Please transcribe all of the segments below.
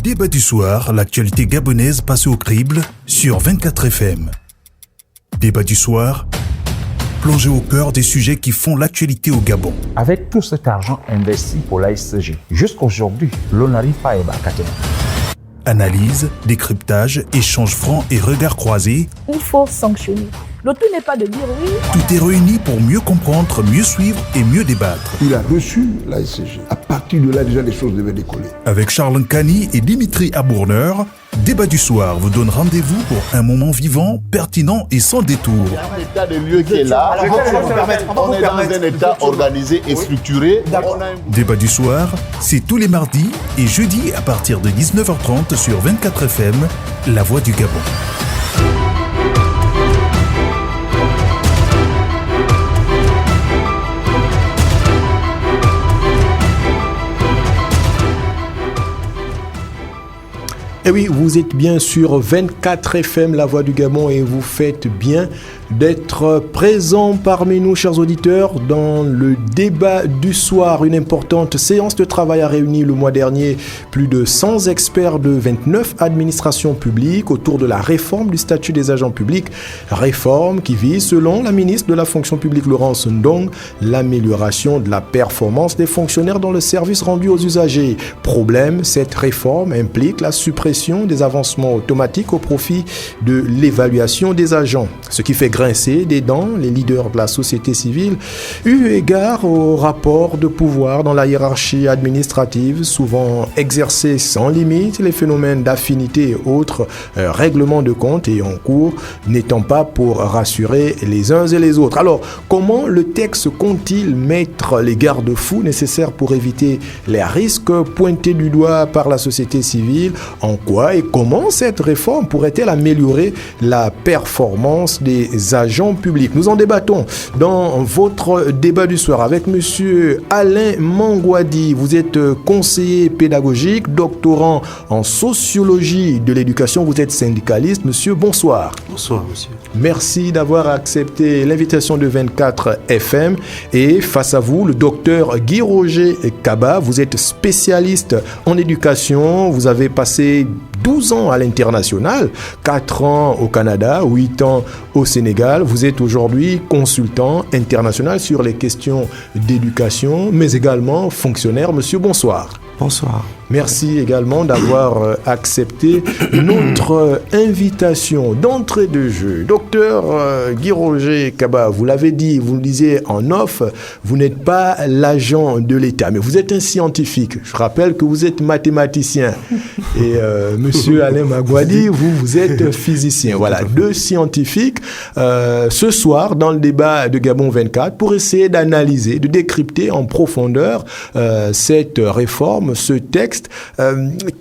Débat du soir, l'actualité gabonaise passée au crible sur 24 FM. Débat du soir, plongé au cœur des sujets qui font l'actualité au Gabon. Avec tout cet argent investi pour l'ASG, jusqu'aujourd'hui, l'on n'arrive pas à ébarquer. Analyse, décryptage, échanges francs et regards croisés. Il faut sanctionner. Le tout n'est pas de dire oui. Tout est réuni pour mieux comprendre, mieux suivre et mieux débattre. Il a reçu l'ASG. À partir de là, déjà, les choses devaient décoller. Avec Charles Nkani et Dimitri Abourneur, Débat du soir vous donne rendez-vous pour un moment vivant, pertinent et sans détour. Il y a un état de lieu qui est là. On est dans un état organisé et structuré. Débat du soir, c'est tous les mardis et jeudis à partir de 19h30 sur 24 FM, La Voix du Gabon. Et oui, vous êtes bien sur 24 FM, La Voix du Gabon, et vous faites bien d'être présents parmi nous, chers auditeurs, dans le débat du soir. Une importante séance de travail a réuni le mois dernier plus de 100 experts de 29 administrations publiques autour de la réforme du statut des agents publics. Réforme qui vise, selon la ministre de la fonction publique Laurence Ndong, l'amélioration de la performance des fonctionnaires dans le service rendu aux usagers. Problème, cette réforme implique la suppression des avancements automatiques au profit de l'évaluation des agents, ce qui fait grincer des dents les leaders de la société civile, eu égard au rapport de pouvoir dans la hiérarchie administrative, souvent exercé sans limite, les phénomènes d'affinité et autres règlements de compte et en cours n'étant pas pour rassurer les uns et les autres. Alors, comment le texte compte-t-il mettre les garde-fous nécessaires pour éviter les risques pointés du doigt par la société civile? En quoi et comment cette réforme pourrait-elle améliorer la performance des agents publics? Nous en débattons dans votre débat du soir avec monsieur Alain Mangouadi. Vous êtes conseiller pédagogique, doctorant en sociologie de l'éducation. Vous êtes syndicaliste. Monsieur, bonsoir. Bonsoir, monsieur. Merci d'avoir accepté l'invitation de 24 FM. Et face à vous, le docteur Guy Roger Kaba. Vous êtes spécialiste en éducation. Vous avez passé 12 ans à l'international, 4 ans au Canada, 8 ans au Sénégal. Vous êtes aujourd'hui consultant international sur les questions d'éducation, mais également fonctionnaire. Monsieur, bonsoir. Bonsoir. Merci également d'avoir accepté notre invitation d'entrée de jeu. Docteur Guy Roger Kaba, vous l'avez dit, vous le disiez en off, vous n'êtes pas l'agent de l'État, mais vous êtes un scientifique. Je rappelle que vous êtes mathématicien. Et monsieur Alain Mangouadi, vous êtes physicien. Voilà, deux scientifiques ce soir dans le débat de Gabon 24 pour essayer d'analyser, de décrypter en profondeur cette réforme, ce texte.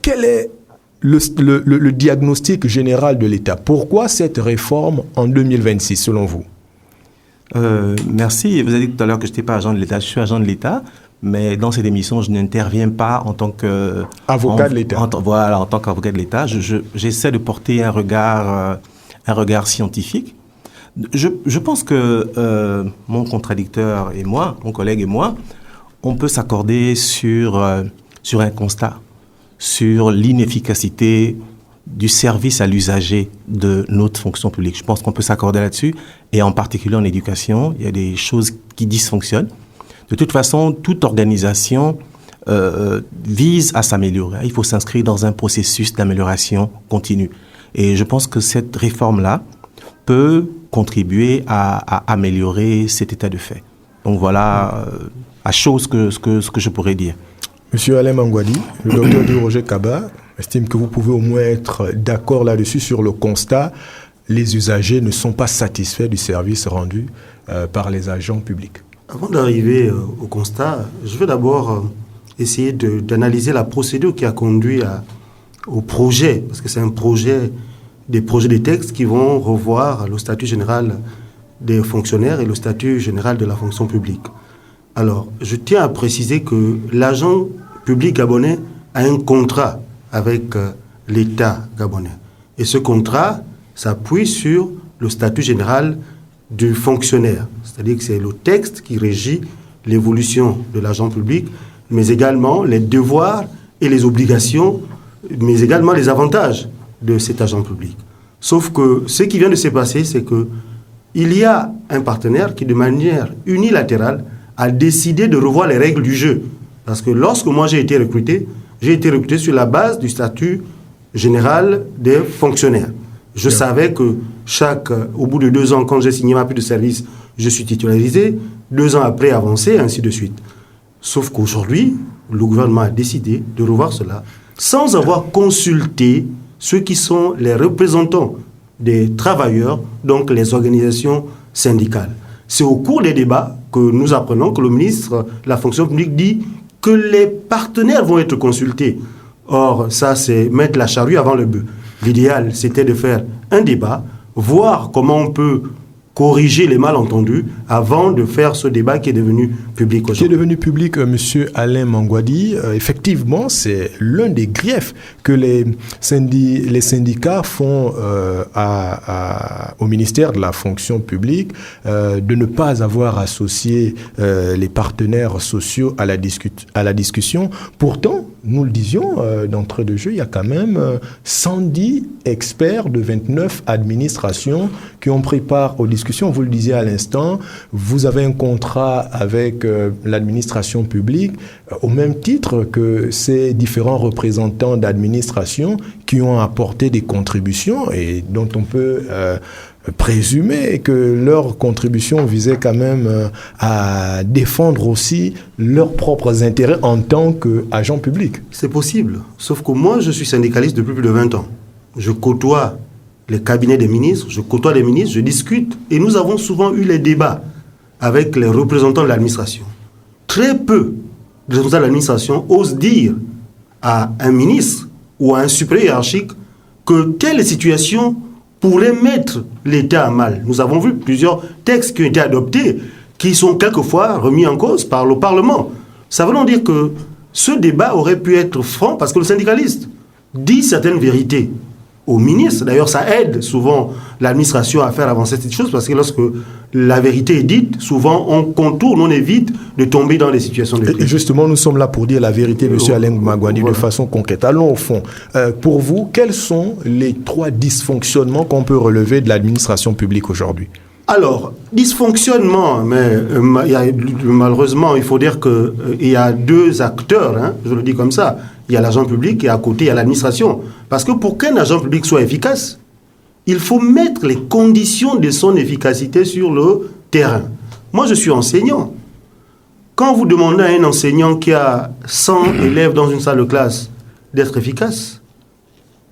Quel est le diagnostic général de l'État? Pourquoi cette réforme en 2026 selon vous? Merci. Vous avez dit tout à l'heure que je n'étais pas agent de l'État. Je suis agent de l'État, mais dans cette émission, je n'interviens pas en tant que... Avocat de l'État. Voilà, en tant qu'avocat de l'État. J'essaie de porter un regard scientifique. Je pense que mon contradicteur et moi, mon collègue et moi, on peut s'accorder sur un constat, sur l'inefficacité du service à l'usager de notre fonction publique. Je pense qu'on peut s'accorder là-dessus, et en particulier en éducation, il y a des choses qui dysfonctionnent. De toute façon, toute organisation vise à s'améliorer. Il faut s'inscrire dans un processus d'amélioration continue. Et je pense que cette réforme-là peut contribuer à améliorer cet état de fait. Donc voilà à chose ce que je pourrais dire. Monsieur Alain Mangouadi, le docteur Guy Roger Kaba, estime que vous pouvez au moins être d'accord là-dessus sur le constat. Les usagers ne sont pas satisfaits du service rendu par les agents publics. Avant d'arriver au constat, je veux d'abord essayer d'analyser la procédure qui a conduit au projet, parce que c'est des projets de textes qui vont revoir le statut général des fonctionnaires et le statut général de la fonction publique. Alors, je tiens à préciser que l'agent public gabonais a un contrat avec l'État gabonais. Et ce contrat s'appuie sur le statut général du fonctionnaire. C'est-à-dire que c'est le texte qui régit l'évolution de l'agent public, mais également les devoirs et les obligations mais également les avantages de cet agent public. Sauf que ce qui vient de se passer, c'est que il y a un partenaire qui, de manière unilatérale, a décidé de revoir les règles du jeu. Parce que lorsque moi j'ai été recruté sur la base du statut général des fonctionnaires. Je savais que au bout de 2 ans, quand j'ai signé ma fiche de service, je suis titularisé, 2 ans après avancé, ainsi de suite. Sauf qu'aujourd'hui, le gouvernement a décidé de revoir cela sans avoir consulté ceux qui sont les représentants des travailleurs, donc les organisations syndicales. C'est au cours des débats que nous apprenons que le ministre de la fonction publique dit que les partenaires vont être consultés. Or, ça, c'est mettre la charrue avant le bœuf. L'idéal, c'était de faire un débat, voir comment on peut corriger les malentendus avant de faire ce débat qui est devenu public aujourd'hui. Qui est devenu public, Monsieur Alain Mangouadi. Effectivement, c'est l'un des griefs que les syndicats font au ministère de la fonction publique, de ne pas avoir associé les partenaires sociaux à la discussion. Pourtant, nous le disions d'entrée de jeu, il y a quand même 110 experts de 29 administrations qui ont pris part aux discussions. Vous le disiez à l'instant, vous avez un contrat avec l'administration publique au même titre que ces différents représentants d'administration qui ont apporté des contributions et dont on peut présumer que leurs contributions visaient quand même à défendre aussi leurs propres intérêts en tant qu'agent public. C'est possible, sauf que moi je suis syndicaliste depuis plus de 20 ans. Je côtoie les cabinets des ministres, je côtoie les ministres, je discute et nous avons souvent eu les débats avec les représentants de l'administration. Très peu de représentants de l'administration osent dire à un ministre ou à un supérieur hiérarchique que telle situation pourrait mettre l'État à mal. Nous avons vu plusieurs textes qui ont été adoptés qui sont quelquefois remis en cause par le Parlement. Ça veut donc dire que ce débat aurait pu être franc parce que le syndicaliste dit certaines vérités au ministre. D'ailleurs, ça aide souvent l'administration à faire avancer cette chose parce que lorsque la vérité est dite, souvent on contourne, on évite de tomber dans des situations de crise. Et justement, nous sommes là pour dire la vérité, M. Alain Mangouadi, de façon concrète. Allons au fond. Pour vous, quels sont les 3 dysfonctionnements qu'on peut relever de l'administration publique aujourd'hui? Alors, dysfonctionnement, mais malheureusement, il faut dire qu'il y a 2 acteurs, je le dis comme ça. Il y a l'agent public et à côté, il y a l'administration. Parce que pour qu'un agent public soit efficace, il faut mettre les conditions de son efficacité sur le terrain. Moi, je suis enseignant. Quand vous demandez à un enseignant qui a 100 élèves dans une salle de classe d'être efficace,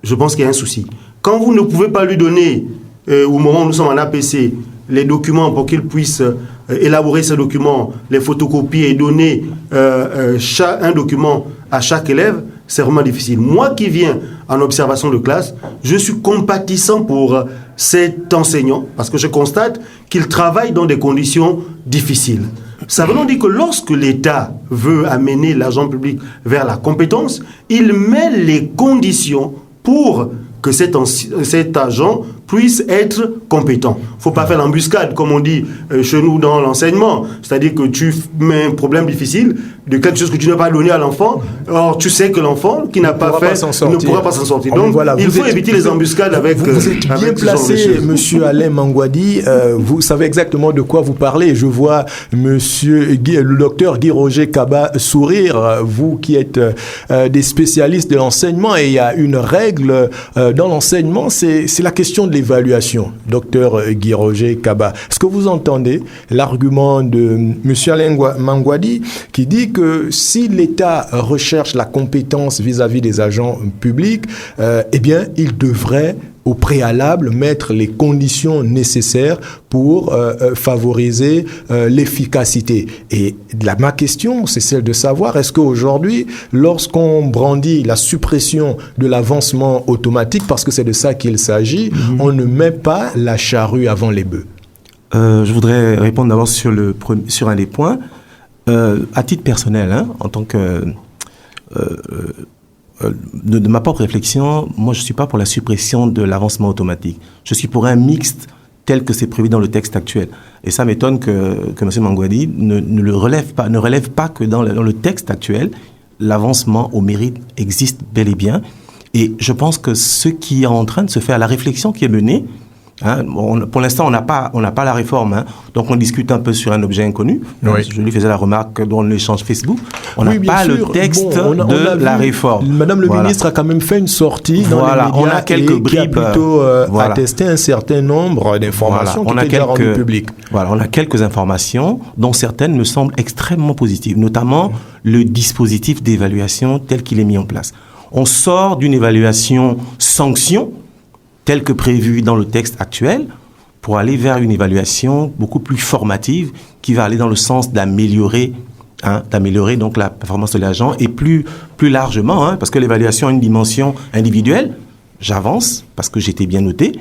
je pense qu'il y a un souci. Quand vous ne pouvez pas lui donner, au moment où nous sommes en APC, les documents pour qu'il puisse élaborer ces documents, les photocopier et donner un document à chaque élève, c'est vraiment difficile. Moi qui viens en observation de classe, je suis compatissant pour cet enseignant parce que je constate qu'il travaille dans des conditions difficiles. Ça veut donc dire que lorsque l'État veut amener l'agent public vers la compétence, il met les conditions pour que cet agent puisse être compétent. Il ne faut pas faire l'embuscade, comme on dit chez nous dans l'enseignement. C'est-à-dire que tu mets un problème difficile de quelque chose que tu n'as pas donné à l'enfant. Or, tu sais que l'enfant qui n'a pas fait ne pourra pas s'en sortir. Donc, voilà, il faut éviter les embuscades avec vous êtes bien placé, Monsieur Alain Mangouadi. Vous savez exactement de quoi vous parlez. Je vois le docteur Guy-Roger Kaba sourire. Vous qui êtes des spécialistes de l'enseignement, et il y a une règle dans l'enseignement, c'est la question de l'évaluation. Docteur Guy-Roger Kaba, est-ce que vous entendez l'argument de Monsieur Alain Mangouadi qui dit que si l'État recherche la compétence vis-à-vis des agents publics, eh bien, il devrait au préalable mettre les conditions nécessaires pour favoriser l'efficacité. Et ma question, c'est celle de savoir, est-ce qu'aujourd'hui, lorsqu'on brandit la suppression de l'avancement automatique, parce que c'est de ça qu'il s'agit, on ne met pas la charrue avant les bœufs? Je voudrais répondre d'abord sur un des points. À titre personnel, en tant que... de ma propre réflexion, moi je ne suis pas pour la suppression de l'avancement automatique. Je suis pour un mixte tel que c'est prévu dans le texte actuel. Et ça m'étonne que M. Mangouadi ne relève pas que dans le texte actuel, l'avancement au mérite existe bel et bien. Et je pense que ce qui est en train de se faire, la réflexion qui est menée, pour l'instant, on n'a pas la réforme, donc on discute un peu sur un objet inconnu. Oui. Je lui faisais la remarque dans l'échange Facebook. On n'a pas sûr. le texte on a de la vu, réforme. Madame le ministre a quand même fait une sortie dans les médias on a quelques qui a bribes, plutôt attesté un certain nombre d'informations qui étaient déjà rendues publiques. Voilà, on a quelques informations dont certaines me semblent extrêmement positives, notamment le dispositif d'évaluation tel qu'il est mis en place. On sort d'une évaluation sanction tel que prévu dans le texte actuel, pour aller vers une évaluation beaucoup plus formative, qui va aller dans le sens d'améliorer donc la performance de l'agent, et plus largement, parce que l'évaluation a une dimension individuelle, j'avance, parce que j'étais bien noté,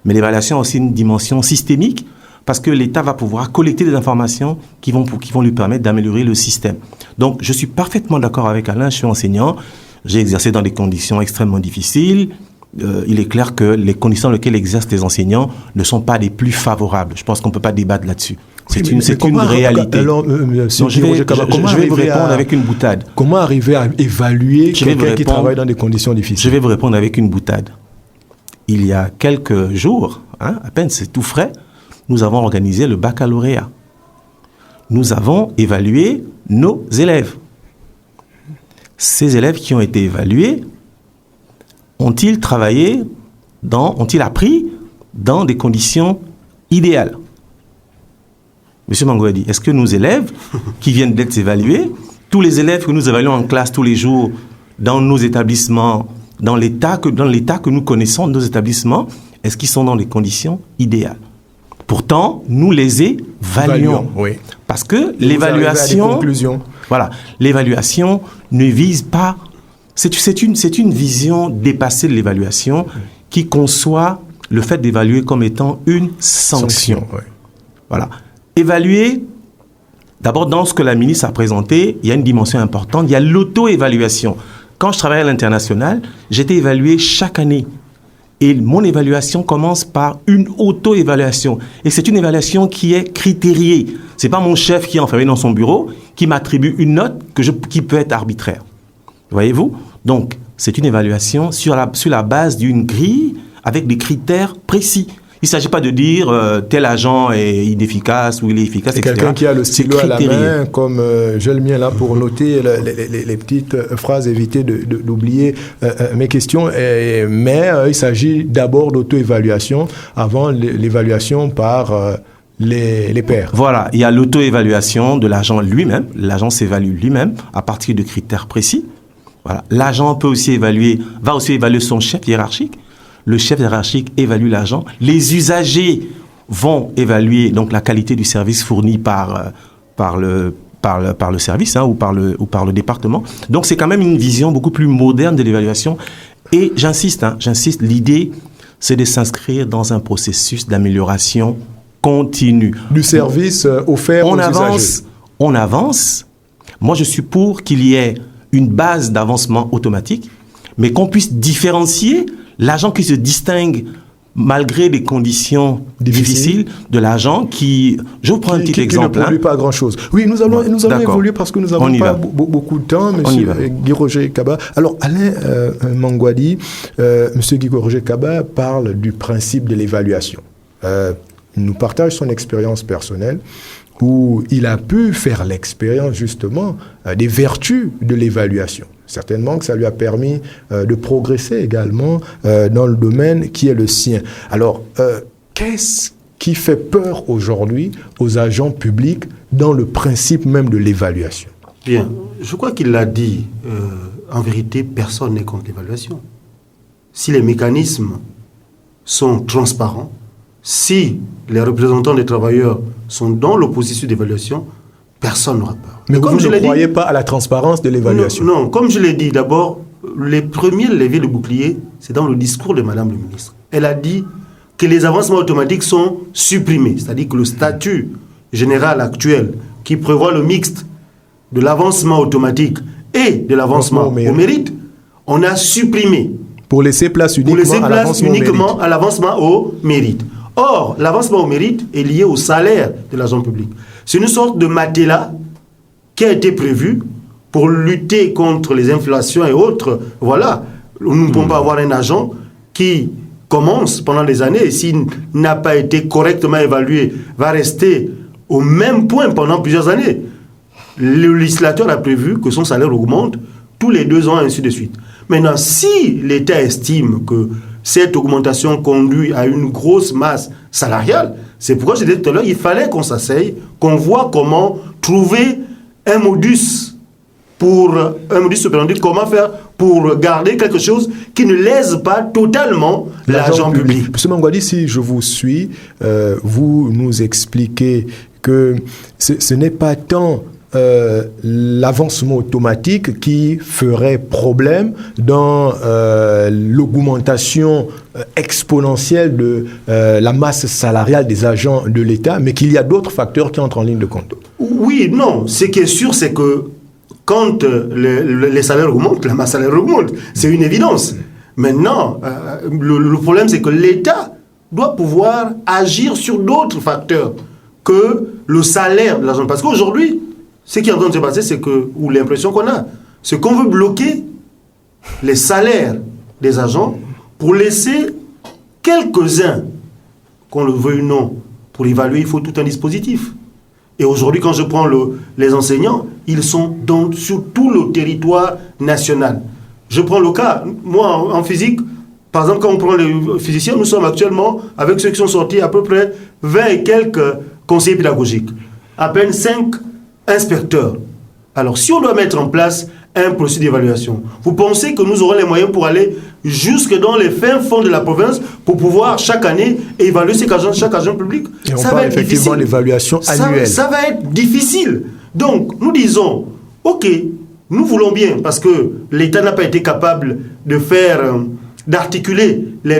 mais l'évaluation a aussi une dimension systémique, parce que l'État va pouvoir collecter des informations qui vont lui permettre d'améliorer le système. Donc, je suis parfaitement d'accord avec Alain, je suis enseignant, j'ai exercé dans des conditions extrêmement difficiles. Il est clair que les conditions dans lesquelles exercent les enseignants ne sont pas les plus favorables. Je pense qu'on ne peut pas débattre là-dessus. C'est une réalité. Alors, je vais vous répondre avec une boutade. Comment arriver à évaluer quelqu'un qui travaille dans des conditions difficiles? Je vais vous répondre avec une boutade. Il y a quelques jours, à peine c'est tout frais, nous avons organisé le baccalauréat. Nous avons évalué nos élèves. Ces élèves qui ont été évalués, ont-ils appris dans des conditions idéales? Monsieur Mangouadi, est-ce que nos élèves qui viennent d'être évalués, tous les élèves que nous évaluons en classe tous les jours dans nos établissements, dans l'état que nous connaissons de nos établissements, est-ce qu'ils sont dans des conditions idéales? Pourtant, nous les évaluons. Oui. Parce que l'évaluation ne vise pas. C'est une vision dépassée de l'évaluation qui conçoit le fait d'évaluer comme étant une sanction. Oui. Voilà. Évaluer, d'abord dans ce que la ministre a présenté, il y a une dimension importante, il y a l'auto-évaluation. Quand je travaillais à l'international, j'étais évalué chaque année. Et mon évaluation commence par une auto-évaluation. Et c'est une évaluation qui est critériée. C'est pas mon chef qui est enfermé dans son bureau qui m'attribue une note qui peut être arbitraire. Voyez-vous? Donc, c'est une évaluation sur la base d'une grille avec des critères précis. Il ne s'agit pas de dire tel agent est inefficace ou il est efficace, c'est quelqu'un qui a le stylo à la main, comme j'ai le mien là pour noter les petites phrases, éviter d'oublier mes questions. Mais il s'agit d'abord d'auto-évaluation avant l'évaluation par les pairs. Voilà, il y a l'auto-évaluation de l'agent lui-même. L'agent s'évalue lui-même à partir de critères précis. Voilà. L'agent va aussi évaluer son chef hiérarchique. Le chef hiérarchique évalue l'agent. Les usagers vont évaluer donc la qualité du service fourni par le service ou par le département. Donc c'est quand même une vision beaucoup plus moderne de l'évaluation. Et j'insiste, l'idée c'est de s'inscrire dans un processus d'amélioration continue. Du service offert aux usagers. On avance. Moi je suis pour qu'il y ait une base d'avancement automatique, mais qu'on puisse différencier l'agent qui se distingue malgré des conditions difficiles de l'agent qui... Je vous prends un petit exemple. Qui ne produit pas grand-chose. Oui, nous allons évoluer parce que nous n'avons pas beaucoup de temps, monsieur Guy-Roger Kaba. Alors, Alain Mangouadi, monsieur Guy-Roger Kaba parle du principe de l'évaluation. Il nous partage son expérience personnelle où il a pu faire l'expérience justement des vertus de l'évaluation. Certainement que ça lui a permis de progresser également dans le domaine qui est le sien. Alors, qu'est-ce qui fait peur aujourd'hui aux agents publics dans le principe même de l'évaluation? Bien, je crois qu'il l'a dit. En vérité, personne n'est contre l'évaluation. Si les mécanismes sont transparents, si les représentants des travailleurs sont dans l'opposition d'évaluation, personne n'aura peur. Mais vous ne croyez pas à la transparence de l'évaluation? Non, comme je l'ai dit, d'abord, les premiers levés de bouclier, c'est dans le discours de Madame le ministre. Elle a dit que les avancements automatiques sont supprimés. C'est-à-dire que le statut général actuel qui prévoit le mixte de l'avancement automatique et de l'avancement au mérite, on a supprimé. Pour laisser place uniquement à l'avancement au mérite. Or, l'avancement au mérite est lié au salaire de l'agent public. C'est une sorte de matelas qui a été prévu pour lutter contre les inflations et autres, Nous ne pouvons pas avoir un agent qui commence pendant des années et s'il n'a pas été correctement évalué, va rester au même point pendant plusieurs années. Le législateur a prévu que son salaire augmente tous les 2 ans, ainsi de suite. Maintenant, si l'État estime que cette augmentation conduit à une grosse masse salariale, c'est pourquoi je disais tout à l'heure, il fallait qu'on s'asseye, qu'on voit comment trouver un modus operandi, comment faire pour garder quelque chose qui ne lèse pas totalement l'agent public. M. Mangouadi, si je vous suis, vous nous expliquez que ce n'est pas tant l'avancement automatique qui ferait problème dans l'augmentation exponentielle de la masse salariale des agents de l'État, mais qu'il y a d'autres facteurs qui entrent en ligne de compte. Oui, non. Ce qui est sûr, c'est que quand les salaires augmentent, la masse salariale augmente. C'est une évidence. Maintenant, le problème, c'est que l'État doit pouvoir agir sur d'autres facteurs que le salaire de l'agent. Parce qu'aujourd'hui, ce qui est en train de se passer, c'est que, ou l'impression qu'on a, c'est qu'on veut bloquer les salaires des agents pour laisser quelques-uns, qu'on le veuille ou non, pour évaluer, il faut tout un dispositif. Et aujourd'hui, quand je prends les enseignants, ils sont sur tout le territoire national. Je prends le cas, moi en physique, par exemple, quand on prend les physiciens, nous sommes actuellement, avec ceux qui sont sortis, à peu près 20 et quelques conseillers pédagogiques. À peine 5 inspecteurs. Alors, si on doit mettre en place un processus d'évaluation, vous pensez que nous aurons les moyens pour aller jusque dans les fins fonds de la province pour pouvoir chaque année évaluer chaque agent public? Et on parle effectivement d'évaluation annuelle. Ça va être difficile. Donc, nous disons, ok, nous voulons bien, parce que l'État n'a pas été capable de d'articuler les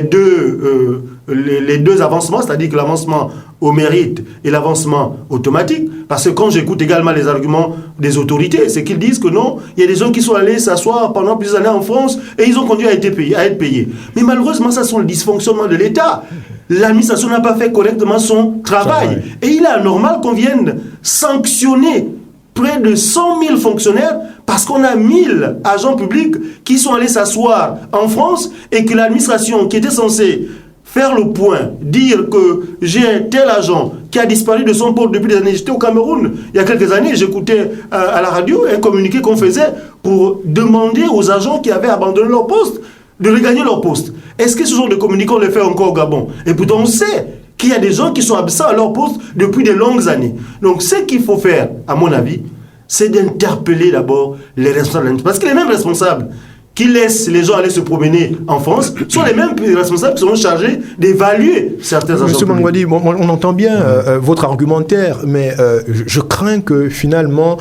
deux avancements, c'est-à-dire que l'avancement au mérite et l'avancement automatique, parce que quand j'écoute également les arguments des autorités, c'est qu'ils disent que non, il y a des gens qui sont allés s'asseoir pendant plusieurs années en France et ils ont continué à être payés. Mais malheureusement, ça sont le dysfonctionnement de l'État. L'administration n'a pas fait correctement son travail. Et il est anormal qu'on vienne sanctionner près de 100 000 fonctionnaires parce qu'on a 1000 agents publics qui sont allés s'asseoir en France et que l'administration qui était censée faire le point, dire que j'ai un tel agent qui a disparu de son poste depuis des années. J'étais au Cameroun il y a quelques années, j'écoutais à la radio un communiqué qu'on faisait pour demander aux agents qui avaient abandonné leur poste de regagner leur poste. Est-ce que ce genre de communiqué on le fait encore au Gabon? Et pourtant on sait qu'il y a des gens qui sont absents à leur poste depuis de longues années. Donc ce qu'il faut faire, à mon avis, c'est d'interpeller d'abord les responsables. Parce que les mêmes responsables qui laissent les gens aller se promener en France sont les mêmes responsables qui seront chargés d'évaluer certains agents publics. Monsieur Mangouadi, on entend bien votre argumentaire, mais je crains que finalement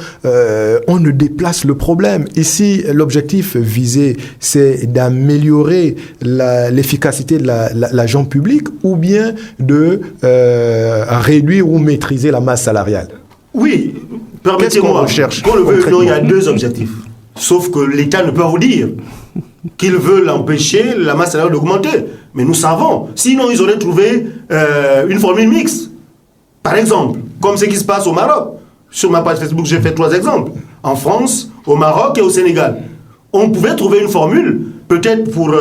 on ne déplace le problème. Ici, l'objectif visé, c'est d'améliorer l'efficacité de l'agent public ou bien de réduire ou maîtriser la masse salariale. Oui, permettez-moi, qu'on le veuille ou non, il y a 2 objectifs. Sauf que l'État ne peut pas vous dire qu'il veut empêcher la masse salariale d'augmenter. Mais nous savons. Sinon, ils auraient trouvé une formule mixte. Par exemple, comme ce qui se passe au Maroc. Sur ma page Facebook, j'ai fait 3 exemples. En France, au Maroc et au Sénégal. On pouvait trouver une formule, peut-être pour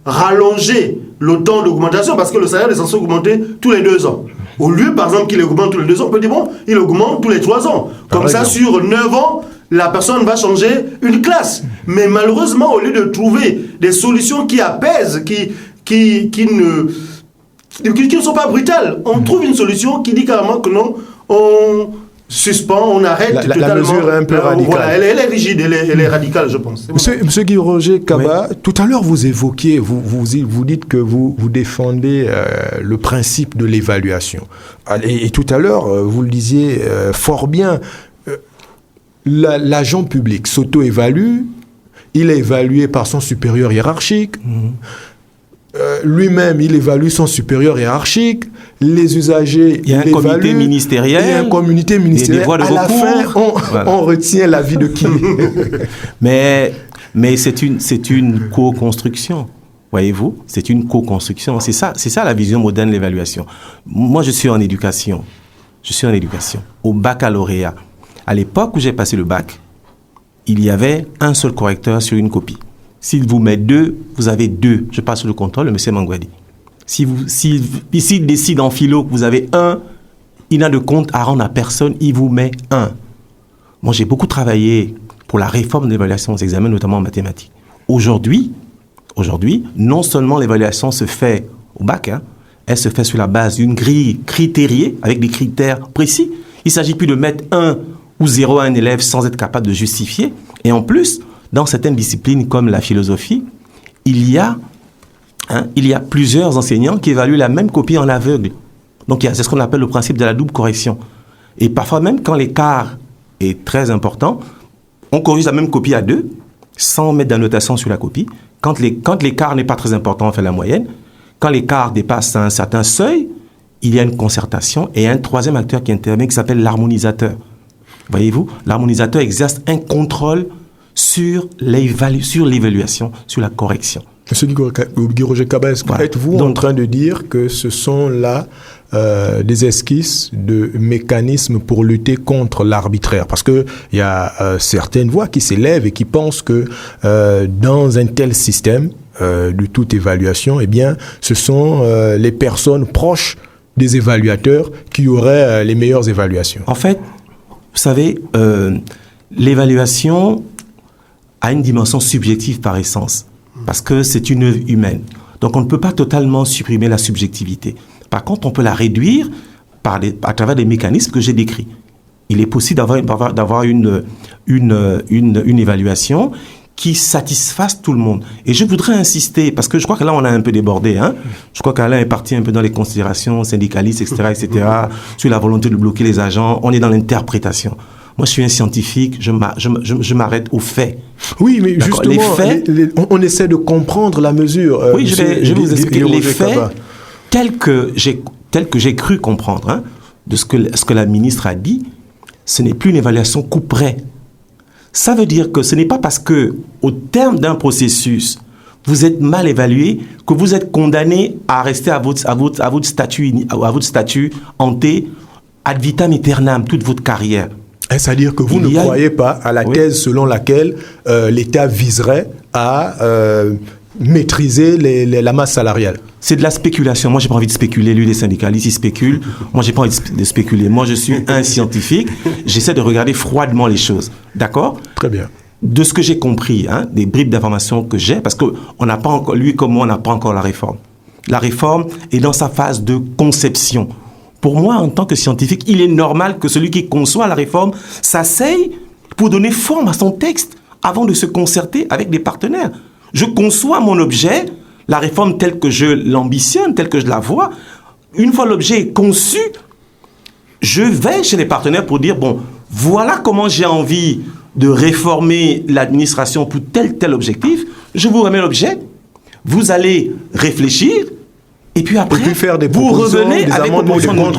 rallonger le temps d'augmentation, parce que le salaire est censé augmenter tous les 2 ans. Au lieu, par exemple, qu'il augmente tous les 2 ans, on peut dire, bon, il augmente tous les 3 ans. Comme ça, sur 9 ans, la personne va changer une classe. Mais malheureusement, au lieu de trouver des solutions qui apaisent, qui ne sont pas brutales, on trouve une solution qui dit carrément que non, on suspend, on arrête totalement. La mesure est un peu radicale. Voilà, elle est rigide, elle est radicale, je pense. Monsieur Guy-Roger Kaba, oui. Tout à l'heure vous évoquiez, vous dites que vous défendez le principe de l'évaluation. Et tout à l'heure, vous le disiez fort bien, l'agent public s'auto-évalue, il est évalué par son supérieur hiérarchique, lui-même il évalue son supérieur hiérarchique, les usagers il y a un comité ministériel, il y a un comité ministériel, à la fin on retient l'avis de qui? mais c'est une co-construction. Voyez-vous, c'est une co-construction. C'est ça la vision moderne de l'évaluation. Moi, je suis en éducation. Au baccalauréat. À l'époque où j'ai passé le bac, il y avait un seul correcteur sur une copie. S'il vous met 2, vous avez 2. Je passe le contrôle, M. Mangouadi. S'il décide en philo que vous avez 1, il n'a de compte à rendre à personne, il vous met 1. Moi, j'ai beaucoup travaillé pour la réforme de l'évaluation aux examens, notamment en mathématiques. Aujourd'hui, non seulement l'évaluation se fait au bac, elle se fait sur la base d'une grille critériée, avec des critères précis. Il ne s'agit plus de mettre 1 ou 0 à un élève sans être capable de justifier. Et en plus, dans certaines disciplines comme la philosophie, il y a plusieurs enseignants qui évaluent la même copie en aveugle. Donc, c'est ce qu'on appelle le principe de la double correction. Et parfois, même quand l'écart est très important, on corrige la même copie à 2, sans mettre d'annotation sur la copie. Quand l'écart n'est pas très important, on fait la moyenne. Quand l'écart dépasse un certain seuil, il y a une concertation et un troisième acteur qui intervient qui s'appelle l'harmonisateur. Voyez-vous, l'harmonisateur exerce un contrôle sur l'évaluation, sur la correction. Monsieur Guy-Roger Kaba, êtes-vous en train de dire que ce sont là des esquisses de mécanismes pour lutter contre l'arbitraire? Parce qu'il y a certaines voix qui s'élèvent et qui pensent que dans un tel système de toute évaluation, eh bien, ce sont les personnes proches des évaluateurs qui auraient les meilleures évaluations. En fait, vous savez, l'évaluation a une dimension subjective par essence. Parce que c'est une œuvre humaine. Donc, on ne peut pas totalement supprimer la subjectivité. Par contre, on peut la réduire à travers des mécanismes que j'ai décrits. Il est possible d'avoir une évaluation qui satisfasse tout le monde. Et je voudrais insister, parce que je crois que là, on a un peu débordé. Je crois qu'Alain est parti un peu dans les considérations syndicalistes, etc., sur la volonté de bloquer les agents. On est dans l'interprétation. Moi, je suis un scientifique, je m'arrête aux faits. Oui, mais justement, les faits, on essaie de comprendre la mesure. Oui, je vais vous expliquer les faits tels que j'ai cru comprendre de ce que la ministre a dit. Ce n'est plus une évaluation coup près. Ça veut dire que ce n'est pas parce que, au terme d'un processus, vous êtes mal évalué que vous êtes condamné à rester à votre statut hanté ad vitam aeternam toute votre carrière. C'est-à-dire que vous ne croyez pas à la thèse selon laquelle l'État viserait à maîtriser la masse salariale. C'est de la spéculation. Moi, j'ai pas envie de spéculer. Lui, les syndicalistes, ils spéculent. Moi, j'ai pas envie de spéculer. Moi, je suis un scientifique. J'essaie de regarder froidement les choses. D'accord ? Très bien. De ce que j'ai compris, des bribes d'informations que j'ai, parce que on n'a pas encore, lui comme moi, on n'a pas encore la réforme. La réforme est dans sa phase de conception. Pour moi, en tant que scientifique, il est normal que celui qui conçoit la réforme s'asseye pour donner forme à son texte avant de se concerter avec des partenaires. Je conçois mon objet, la réforme telle que je l'ambitionne, telle que je la vois. Une fois l'objet est conçu, je vais chez les partenaires pour dire, bon, voilà comment j'ai envie de réformer l'administration pour tel objectif. Je vous remets l'objet, vous allez réfléchir, et puis après, faire des vous revenez des avec des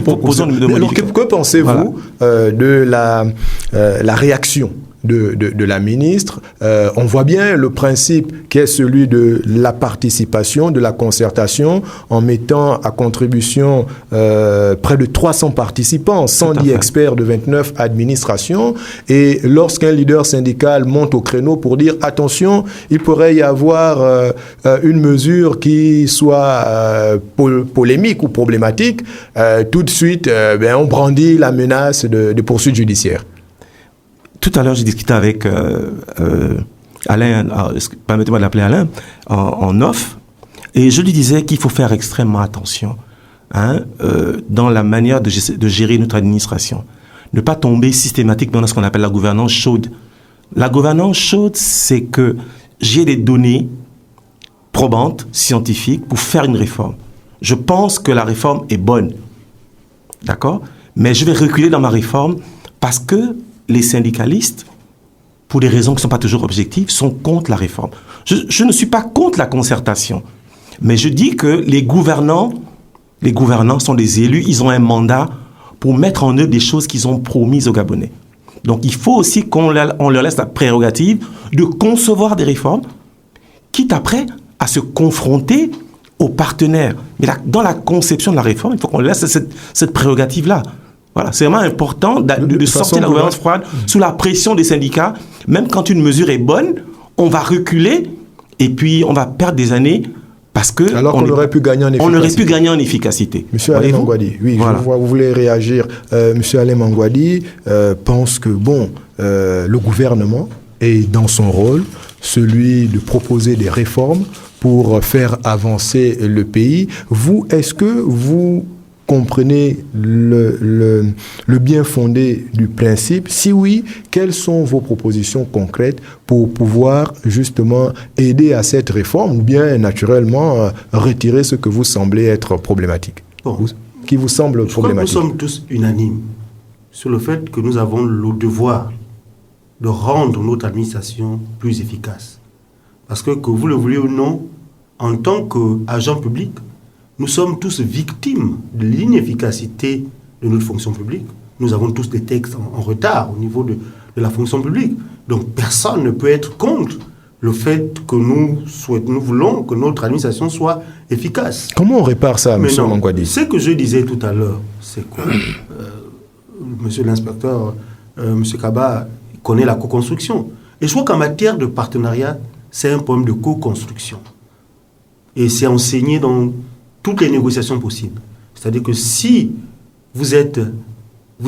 propositions. Alors, que pensez-vous de la réaction de la ministre? On voit bien le principe qui est celui de la participation, de la concertation, en mettant à contribution près de 300 participants, 110 experts de 29 administrations. Et lorsqu'un leader syndical monte au créneau pour dire attention, il pourrait y avoir une mesure qui soit polémique ou problématique, tout de suite, on brandit la menace de poursuites judiciaires. Tout à l'heure, j'ai discuté avec Alain, permettez-moi de l'appeler Alain, en off, et je lui disais qu'il faut faire extrêmement attention dans la manière de gérer notre administration. Ne pas tomber systématiquement dans ce qu'on appelle la gouvernance chaude. La gouvernance chaude, c'est que j'ai des données probantes, scientifiques, pour faire une réforme. Je pense que la réforme est bonne, d'accord ? Mais je vais reculer dans ma réforme parce que les syndicalistes, pour des raisons qui ne sont pas toujours objectives, sont contre la réforme. Je ne suis pas contre la concertation, mais je dis que les gouvernants sont des élus, ils ont un mandat pour mettre en œuvre des choses qu'ils ont promises aux Gabonais. Donc il faut aussi qu'on leur laisse la prérogative de concevoir des réformes, quitte après à se confronter aux partenaires. Mais dans la conception de la réforme, il faut qu'on laisse cette prérogative-là. Voilà, c'est vraiment important de sortir la gouvernance froide sous la pression des syndicats. Même quand une mesure est bonne, on va reculer Et puis, on va perdre des années parce que... Alors qu'on aurait pu gagner en efficacité. On aurait pu gagner en efficacité. Monsieur Alain Mangouadi, oui, voilà. Je vois, vous voulez réagir. Monsieur Alain Mangouadi pense que, le gouvernement est dans son rôle, celui de proposer des réformes pour faire avancer le pays. Vous, est-ce que vous comprenez le bien fondé du principe? Si oui, quelles sont vos propositions concrètes pour pouvoir justement aider à cette réforme ou bien naturellement retirer ce que vous semblez être problématique, qui vous semble problématique? Je crois que nous sommes tous unanimes sur le fait que nous avons le devoir de rendre notre administration plus efficace. Parce que vous le voulez ou non, en tant qu'agent public, nous sommes tous victimes de l'inefficacité de notre fonction publique. Nous avons tous des textes en retard au niveau de la fonction publique. Donc personne ne peut être contre le fait que nous voulons que notre administration soit efficace. Comment on répare ça, M. Mangouadi? Ce que je disais tout à l'heure, c'est que monsieur l'inspecteur, M. Kaba, connaît la co-construction. Et je crois qu'en matière de partenariat, c'est un problème de co-construction. Et c'est enseigné dans toutes les négociations possibles. C'est-à-dire que si vous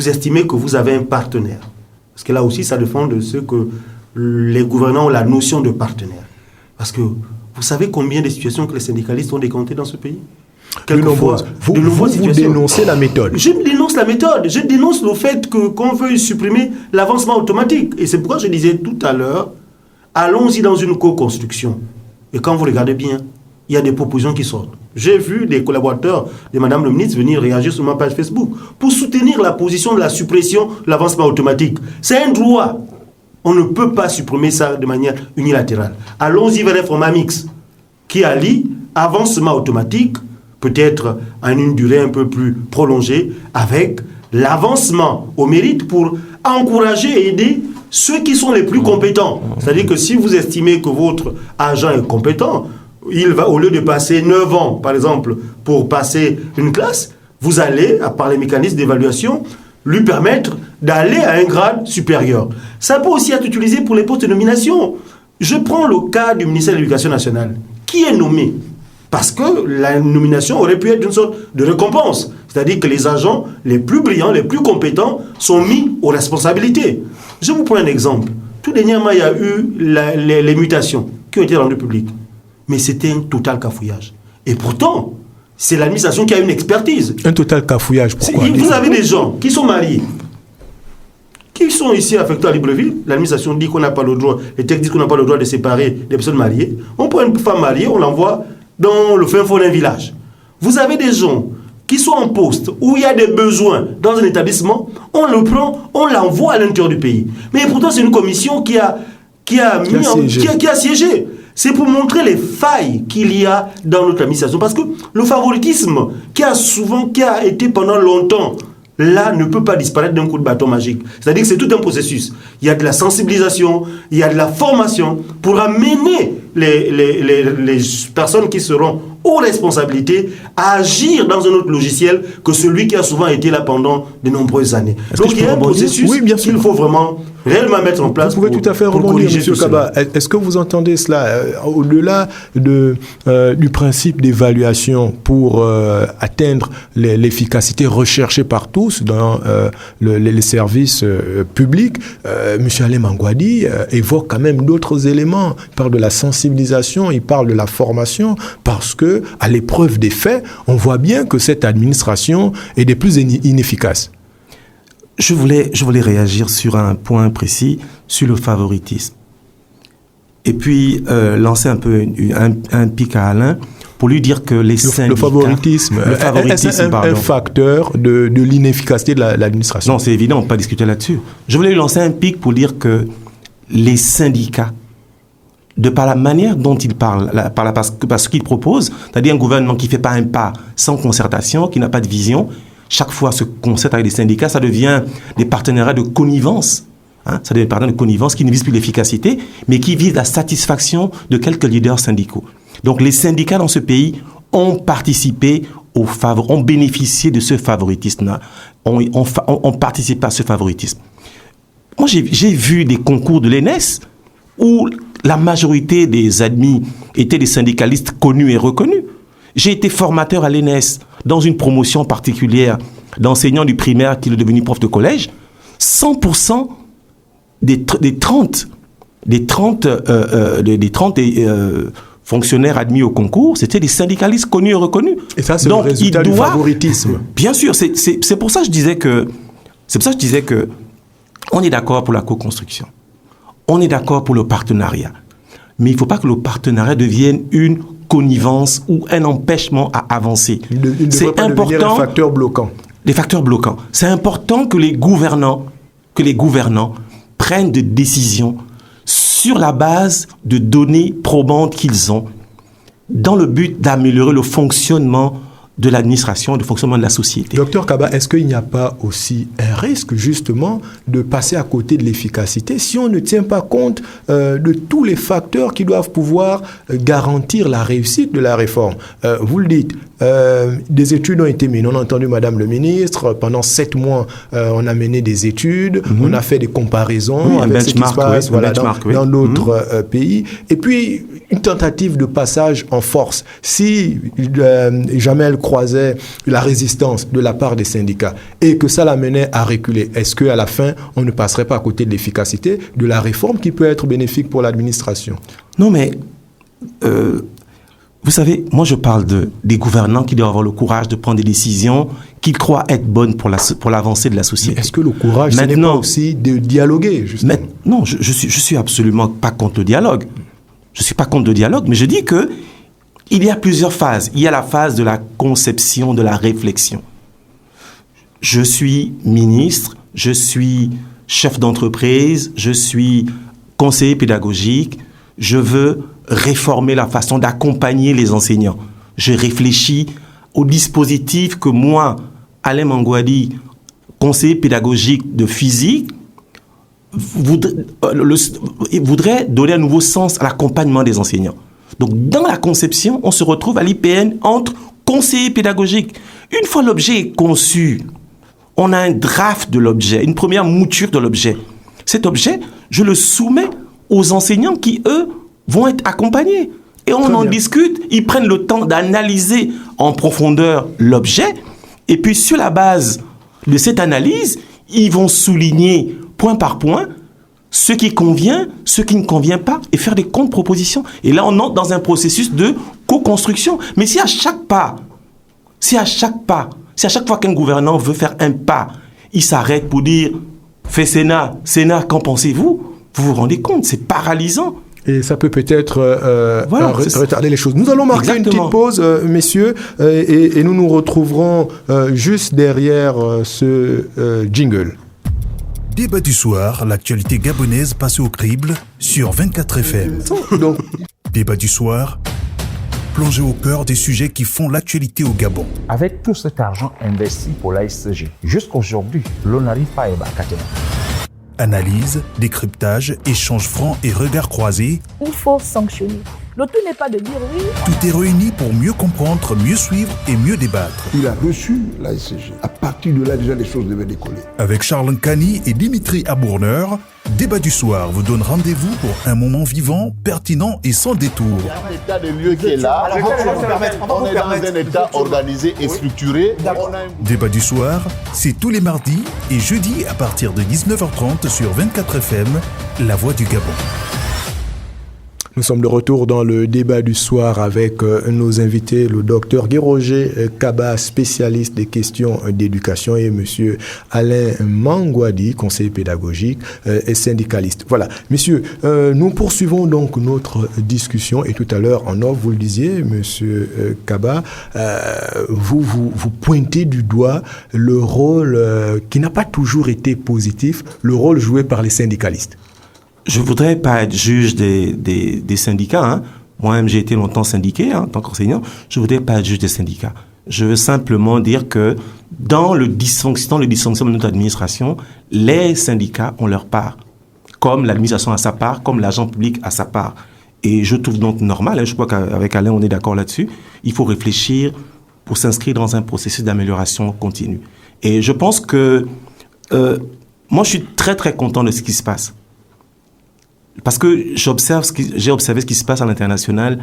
estimez que vous avez un partenaire, parce que là aussi, ça dépend de ce que les gouvernants ont la notion de partenaire. Parce que vous savez combien de situations que les syndicalistes ont décomptées dans ce pays? Quelquefois, vous dénoncez la méthode. Je dénonce la méthode. Je dénonce le fait qu'on veuille supprimer l'avancement automatique. Et c'est pourquoi je disais tout à l'heure, allons-y dans une co-construction. Et quand vous regardez bien, il y a des propositions qui sortent. J'ai vu des collaborateurs de Madame le ministre venir réagir sur ma page Facebook pour soutenir la position de la suppression de l'avancement automatique. C'est un droit. On ne peut pas supprimer ça de manière unilatérale. Allons-y vers un format mixte qui allie avancement automatique, peut-être en une durée un peu plus prolongée, avec l'avancement au mérite pour encourager et aider ceux qui sont les plus compétents. C'est-à-dire que si vous estimez que votre agent est compétent, il va, au lieu de passer 9 ans, par exemple, pour passer une classe, vous allez, par les mécanismes d'évaluation, lui permettre d'aller à un grade supérieur. Ça peut aussi être utilisé pour les postes de nomination. Je prends le cas du ministère de l'Éducation nationale. Qui est nommé? Parce que la nomination aurait pu être une sorte de récompense. C'est-à-dire que les agents les plus brillants, les plus compétents sont mis aux responsabilités. Je vous prends un exemple. Tout dernièrement, il y a eu les mutations qui ont été rendues publiques. Mais c'était un total cafouillage. Et pourtant, c'est l'administration qui a une expertise. Un total cafouillage, pourquoi? Vous avez des gens qui sont mariés, qui sont ici affectés à Libreville. L'administration dit qu'on n'a pas le droit, les textes disent qu'on n'a pas le droit de séparer des personnes mariées. On prend une femme mariée, on l'envoie dans le fin fond d'un village. Vous avez des gens qui sont en poste, où il y a des besoins dans un établissement, on le prend, on l'envoie à l'intérieur du pays. Mais pourtant, c'est une commission qui a siégé. C'est pour montrer les failles qu'il y a dans notre administration. Parce que le favoritisme qui a été pendant longtemps, là, ne peut pas disparaître d'un coup de bâton magique. C'est-à-dire que c'est tout un processus. Il y a de la sensibilisation, il y a de la formation pour amener les personnes qui seront aux responsabilités à agir dans un autre logiciel que celui qui a souvent été là pendant de nombreuses années. Donc il y a un processus qu'il faut vraiment réellement mettre en place. Vous pouvez tout à fait rebondir, M. Kaba. Est-ce que vous entendez cela au-delà du principe d'évaluation pour atteindre l'efficacité recherchée par tous dans les services publics? M. Alain Mangouadi évoque quand même d'autres éléments. Il parle de la sensibilisation, il parle de la formation, parce que à l'épreuve des faits, on voit bien que cette administration est des plus inefficaces. Je voulais réagir sur un point précis, sur le favoritisme. Et puis, lancer un peu un pic à Alain pour lui dire que les syndicats... Le favoritisme est un facteur de l'inefficacité de l'administration. Non, c'est évident, on ne peut pas discuter là-dessus. Je voulais lui lancer un pic pour dire que les syndicats, de par la manière dont ils parlent, par ce qu'ils proposent, c'est-à-dire un gouvernement qui ne fait pas un pas sans concertation, qui n'a pas de vision, chaque fois se concerte avec les syndicats, ça devient des partenariats de connivence. Ça devient des partenariats de connivence qui ne visent plus l'efficacité, mais qui visent la satisfaction de quelques leaders syndicaux. Donc les syndicats dans ce pays ont participé ont bénéficié de ce favoritisme-là, ont participé à ce favoritisme. Moi, j'ai vu des concours de l'ENS où la majorité des admis étaient des syndicalistes connus et reconnus. J'ai été formateur à l'ENS dans une promotion particulière d'enseignants du primaire qui est devenu prof de collège. 100% des 30 fonctionnaires admis au concours, c'était des syndicalistes connus et reconnus. Et ça, c'est le résultat du favoritisme. Bien sûr, c'est pour ça que je disais que on est d'accord pour la co-construction. On est d'accord pour le partenariat. Mais il ne faut pas que le partenariat devienne une connivence ou un empêchement à avancer. C'est important. Un facteur bloquant. Les facteurs bloquants. C'est important que les gouvernants prennent des décisions sur la base de données probantes qu'ils ont dans le but d'améliorer le fonctionnement de l'administration, le fonctionnement de la société. Docteur Kaba, est-ce qu'il n'y a pas aussi un risque justement de passer à côté de l'efficacité si on ne tient pas compte de tous les facteurs qui doivent pouvoir garantir la réussite de la réforme? Vous le dites, des études ont été menées. On a entendu Madame le ministre, pendant 7 mois, on a mené des études, on a fait des comparaisons avec ce qui se passe dans d'autres pays. Et puis, une tentative de passage en force. Si jamais elle croisait la résistance de la part des syndicats et que ça l'amenait à reculer, est-ce qu'à la fin, on ne passerait pas à côté de l'efficacité de la réforme qui peut être bénéfique pour l'administration? Non, mais vous savez, moi je parle des gouvernants qui doivent avoir le courage de prendre des décisions qu'ils croient être bonnes pour l'avancée de la société. Mais est-ce que le courage, ce n'est pas aussi de dialoguer, justement? Non, je suis absolument pas contre le dialogue. Je ne suis pas contre le dialogue, mais je dis que il y a plusieurs phases. Il y a la phase de la conception, de la réflexion. Je suis ministre, je suis chef d'entreprise, je suis conseiller pédagogique, je veux réformer la façon d'accompagner les enseignants. Je réfléchis au dispositif que moi, Alain Mangouadi, conseiller pédagogique de physique, voudrait donner un nouveau sens à l'accompagnement des enseignants. Donc, dans la conception, on se retrouve à l'IPN entre conseillers pédagogiques. Une fois l'objet est conçu, on a un draft de l'objet, une première mouture de l'objet. Cet objet, je le soumets aux enseignants qui, eux, vont être accompagnés. Et on en discute, ils prennent le temps d'analyser en profondeur l'objet, et puis sur la base de cette analyse, ils vont souligner point par point ce qui convient, ce qui ne convient pas, et faire des contre-propositions. Et là, on entre dans un processus de co-construction. Mais si à chaque fois qu'un gouvernant veut faire un pas, il s'arrête pour dire « Fait Sénat, qu'en pensez-vous ?» Vous vous rendez compte, c'est paralysant. Et ça peut peut-être retarder les choses. Nous allons marquer une petite pause, messieurs, et nous nous retrouverons juste derrière ce jingle. Débat du soir, l'actualité gabonaise passée au crible sur 24 FM. Débat du soir, plongé au cœur des sujets qui font l'actualité au Gabon. Avec tout cet argent investi pour l'ASG, jusqu'aujourd'hui, l'on n'arrive pas à évacuer. Analyse, décryptage, échanges francs et regards croisés. Il faut sanctionner. Le tout n'est pas de dire oui. Tout est réuni pour mieux comprendre, mieux suivre et mieux débattre. Il a reçu l'ASG. À partir de là, déjà, les choses devaient décoller. Avec Charles Nkani et Dimitri Abourneur, Débat du soir vous donne rendez-vous pour un moment vivant, pertinent et sans détour. Il y a un état de lieu qui est là. On est dans un état organisé et structuré. Débat du soir, c'est tous les mardis et jeudis à partir de 19h30 sur 24 FM, La Voix du Gabon. Nous sommes de retour dans le débat du soir avec nos invités, le docteur Guy-Roger Kaba, spécialiste des questions d'éducation, et monsieur Alain Mangouadi, conseiller pédagogique et syndicaliste. Voilà, messieurs, nous poursuivons donc notre discussion, et tout à l'heure, en off, vous le disiez, monsieur Kaba, vous pointez du doigt le rôle qui n'a pas toujours été positif, le rôle joué par les syndicalistes. Je voudrais pas être juge des syndicats. Hein. Moi-même, j'ai été longtemps syndiqué en tant qu'enseignant. Je voudrais pas être juge des syndicats. Je veux simplement dire que dans le dysfonctionnement de notre administration, les syndicats ont leur part. Comme l'administration a sa part, comme l'agent public a sa part. Et je trouve donc normal, hein, je crois qu'avec Alain, on est d'accord là-dessus, il faut réfléchir pour s'inscrire dans un processus d'amélioration continue. Et je pense que moi, je suis très, très content de ce qui se passe. parce que j'ai observé ce qui se passe à l'international.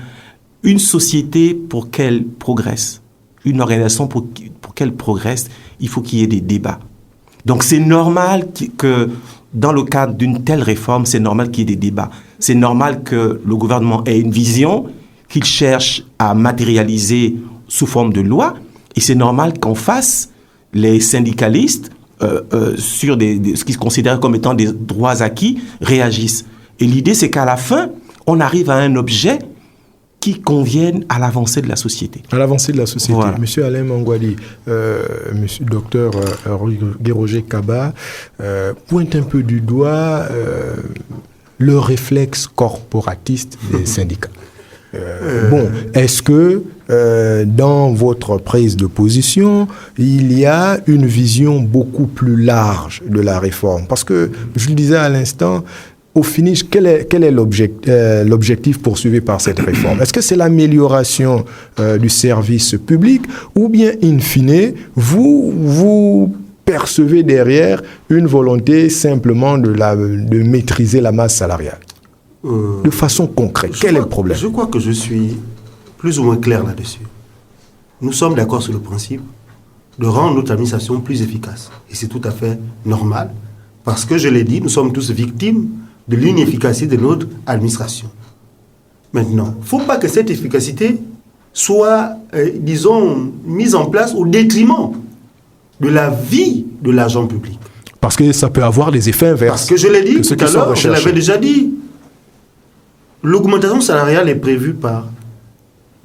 Une société, pour qu'elle progresse, une organisation, pour qu'elle progresse, il faut qu'il y ait des débats. Donc c'est normal que dans le cadre d'une telle réforme, c'est normal qu'il y ait des débats. C'est normal que le gouvernement ait une vision, qu'il cherche à matérialiser sous forme de loi, et c'est normal qu'en face, les syndicalistes, sur ce qu'ils considèrent comme étant des droits acquis, réagissent. Et l'idée, c'est qu'à la fin, on arrive à un objet qui convienne à l'avancée de la société. À l'avancée de la société. Voilà. Monsieur Alain Mangwali, monsieur docteur Guy-Roger Kaba, pointe un peu du doigt le réflexe corporatiste des syndicats. Bon, est-ce que dans votre prise de position, il y a une vision beaucoup plus large de la réforme? Parce que, je le disais à l'instant, au finish, quel est l'objectif poursuivi par cette réforme? Est-ce que c'est l'amélioration du service public ou bien, in fine, vous percevez derrière une volonté simplement de maîtriser la masse salariale? De façon concrète, quel est le problème? Je crois que je suis plus ou moins clair là-dessus. Nous sommes d'accord sur le principe de rendre notre administration plus efficace. Et c'est tout à fait normal, parce que je l'ai dit, nous sommes tous victimes de l'inefficacité de notre administration. Maintenant, il ne faut pas que cette efficacité soit, disons, mise en place au détriment de la vie de l'agent public. Parce que ça peut avoir des effets inverses. Parce que je l'ai dit tout à l'heure, je l'avais déjà dit. L'augmentation salariale est prévue par